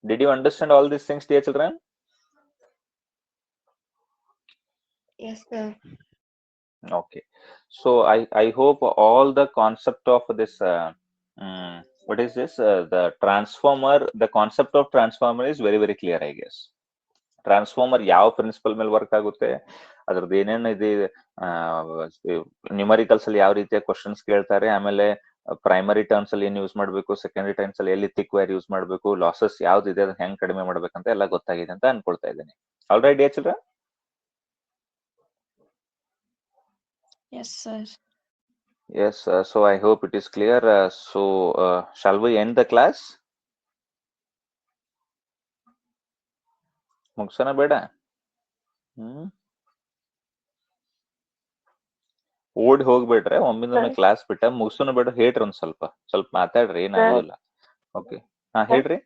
Did you understand all these things, dear children? Yes, sir. Okay, so I hope all the concept of this what is this the transformer, the concept of transformer is very very clear, I guess. Transformer ಯಾವ principal ಮೇಲೆ work ಆಗುತ್ತೆ, ಅದ್ರದ್ದು ಏನೇನು ಇದೆ, numericals ಅಲ್ಲಿ ಯಾವ ರೀತಿಯ questions ಕೇಳ್ತಾರೆ, ಆಮೇಲೆ ಪ್ರೈಮರಿ ಟರ್ಮ್ಸ್ ಅಲ್ಲಿ ಏನ್ ಯೂಸ್ ಮಾಡಬೇಕು, ಸೆಕೆಂಡರಿ ಟರ್ಮ್ಸ್ ಅಲ್ಲಿ ಎಲ್ಲಿ ಥಿಕ್ ವೈರ್ ಯೂಸ್ ಮಾಡಬೇಕು, ಲಾಸಸ್ ಯಾವ್ದಿದೆ ಅದನ್ನ ಹೆಂಗ್ ಕಡಿಮೆ ಮಾಡ್ಬೇಕಂತ ಎಲ್ಲ ಗೊತ್ತಾಗಿದೆ ಅಂತ ಅನ್ಕೊಳ್ತಾ ಇದ್ದೀನಿ. All right dear children? Yes, sir. Yes, so I hope it is clear. So shall we end the class? ಮುಗ್ಸೋಣ ಬೇಡ? ಓಡಿ ಹೋಗ್ಬೇಡ್ರೆ, ಒಮ್ಮಿಂದೊಮ್ಮೆ ಕ್ಲಾಸ್ ಬಿಟ್ಟ ಮುಗ್ಸೋಣ ಬೇಡ. ಹೇಳ್ರಿ ಒಂದ್ ಸ್ವಲ್ಪ ಮಾತಾಡ್ರಿ, ಏನಾಗೋದಿಲ್ಲ. ಓಕೆ, ಹಾ ಹೇಳ್ರಿ.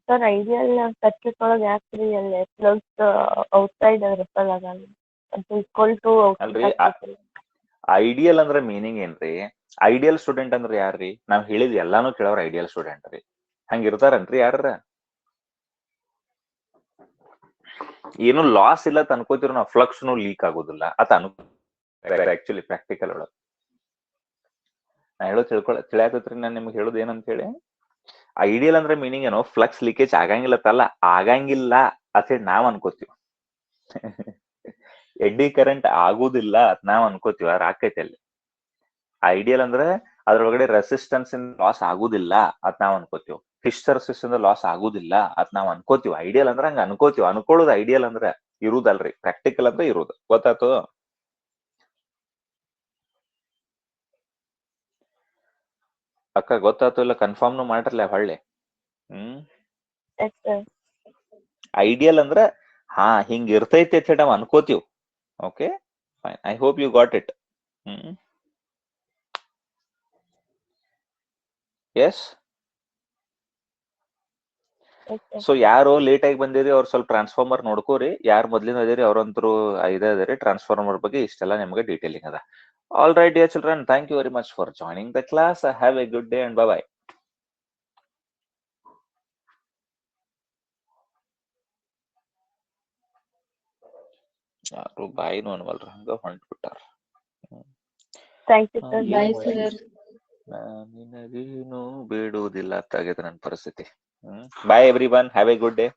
ಸರ್, ಐಡಿಯಲ್ ಸರ್ಕ್ಯೂಟ್ ಒಳಗೆ ಯಾಕ್ರಿ ಅಲ್ಲಿ ಪ್ಲಸ್ ಔಟ್ಸೈಡ್ ರಿಪಲ್ ಆಗಲ್ಲ? ಅಲ್ರಿ, ಐಡಿಯಲ್ ಅಂದ್ರೆ ಮೀನಿಂಗ್ ಏನ್ರಿ? ಐಡಿಯಲ್ ಸ್ಟೂಡೆಂಟ್ ಅಂದ್ರೆ ಯಾರ್ರಿ? ನಾವ್ ಹೇಳಿದ್ ಎಲ್ಲಾನು ಕೇಳೋರ್ ಐಡಿಯಲ್ ಸ್ಟೂಡೆಂಟ್ ರೀ. ಹಂಗಿರ್ತಾರನ್ರಿ ಯಾರ? ಏನು ಲಾಸ್ ಇಲ್ಲ ಅನ್ಕೋತಿರೋ ನಾವು, ಫ್ಲಕ್ಸ್ ಲೀಕ್ ಆಗೋದಿಲ್ಲ ಅತ ಆಕ್ಚುಲಿ ಪ್ರಾಕ್ಟಿಕಲ್ ಒಳಗ ನಾ ಹೇಳೋದು ತಿಳಿಯಾಕತ್ರಿ. ನಾನು ನಿಮ್ಗೆ ಹೇಳೋದು ಏನಂತ ಹೇಳಿ, ಐಡಿಯಲ್ ಅಂದ್ರೆ ಮೀನಿಂಗ್ ಏನೋ ಫ್ಲಕ್ಸ್ ಲೀಕೇಜ್ ಆಗಂಗಿಲ್ಲತ್ತಲ್ಲ, ಆಗಂಗಿಲ್ಲ ಅಂತ ಹೇಳಿ ನಾವ್ ಅನ್ಕೋತೀವಿ. ಎಡ್ಡಿ ಕರೆಂಟ್ ಆಗುದಿಲ್ಲ ಅತ್ ನಾವ್ ಅನ್ಕೋತೀವ, ಆಕೈತಿ ಅಲ್ಲಿ. ಐಡಿಯಲ್ ಅಂದ್ರೆ ಅದ್ರೊಳಗಡೆ ರೆಸಿಸ್ಟೆನ್ಸ್ ಇಂದ ಲಾಸ್ ಆಗುದಿಲ್ಲ ಅತ್ ನಾವ್ ಅನ್ಕೋತೀವಿ, ಹಿಸ್ಟರಿಸಿಸ್ ಇಂದ ಲಾಸ್ ಆಗುದಿಲ್ಲ ಅತ್ ನಾವ್ ಅನ್ಕೋತೀವಿ. ಐಡಿಯಲ್ ಅಂದ್ರೆ ಹಂಗ ಅನ್ಕೋತೀವಿ. ಅನ್ಕೊಳ್ಳೋದು ಐಡಿಯಲ್ ಅಂದ್ರೆ ಇರುದಲ್ರಿ, ಪ್ರಾಕ್ಟಿಕಲ್ ಅಂದ್ರೆ ಇರುದು. ಗೊತ್ತಾಯ್ತು? ಅಕ್ಕ ಗೊತ್ತಾಯ್ತು ಇಲ್ಲ? ಕನ್ಫರ್ಮ್ನು ಮಾಡ್ರಲ್ಲ ಹೊಳ್ಳಿ. ಐಡಿಯಲ್ ಅಂದ್ರ ಹಾ ಹಿಂಗ ಇರ್ತೈತಿ ಅಂತ ನಾವ್ ಅನ್ಕೋತೀವ್. Okay, fine. I hope you got it. Yes. So ಯಾರು ಲೇಟ್ ಆಗಿ ಬಂದಿರಿ ಅವ್ರು ಸ್ವಲ್ಪ ಟ್ರಾನ್ಸ್ಫಾರ್ಮರ್ ನೋಡ್ಕೋರಿ. ಯಾರು ಮೊದ್ಲಿನ ಅದೇರಿ ಅವ್ರಂತರೂ ಇದೇ ಅದೇರಿ. ಟ್ರಾನ್ಸ್ಫಾರ್ಮರ್ ಬಗ್ಗೆ ಇಷ್ಟೆಲ್ಲ ನಿಮ್ಗೆ ಡೀಟೇಲಿಂಗ್ ಅದ. All right dear children, thank you very much for joining the class. Have a good day and bye. ಯಾರು ಬಾಯಿನೂ ಅನ್ವಲ್ರ, ಹಂಗ ಹೊಂಟ್ಬಿಟ್ಟಾರ. Thank you sir. Bye, sir. ನಿನಗೇನು ಬೇಡುವುದಿಲ್ಲ ಅಂತ ಆಗೈತೆ ನನ್ನ ಪರಿಸ್ಥಿತಿ. Bye everyone, have a good day.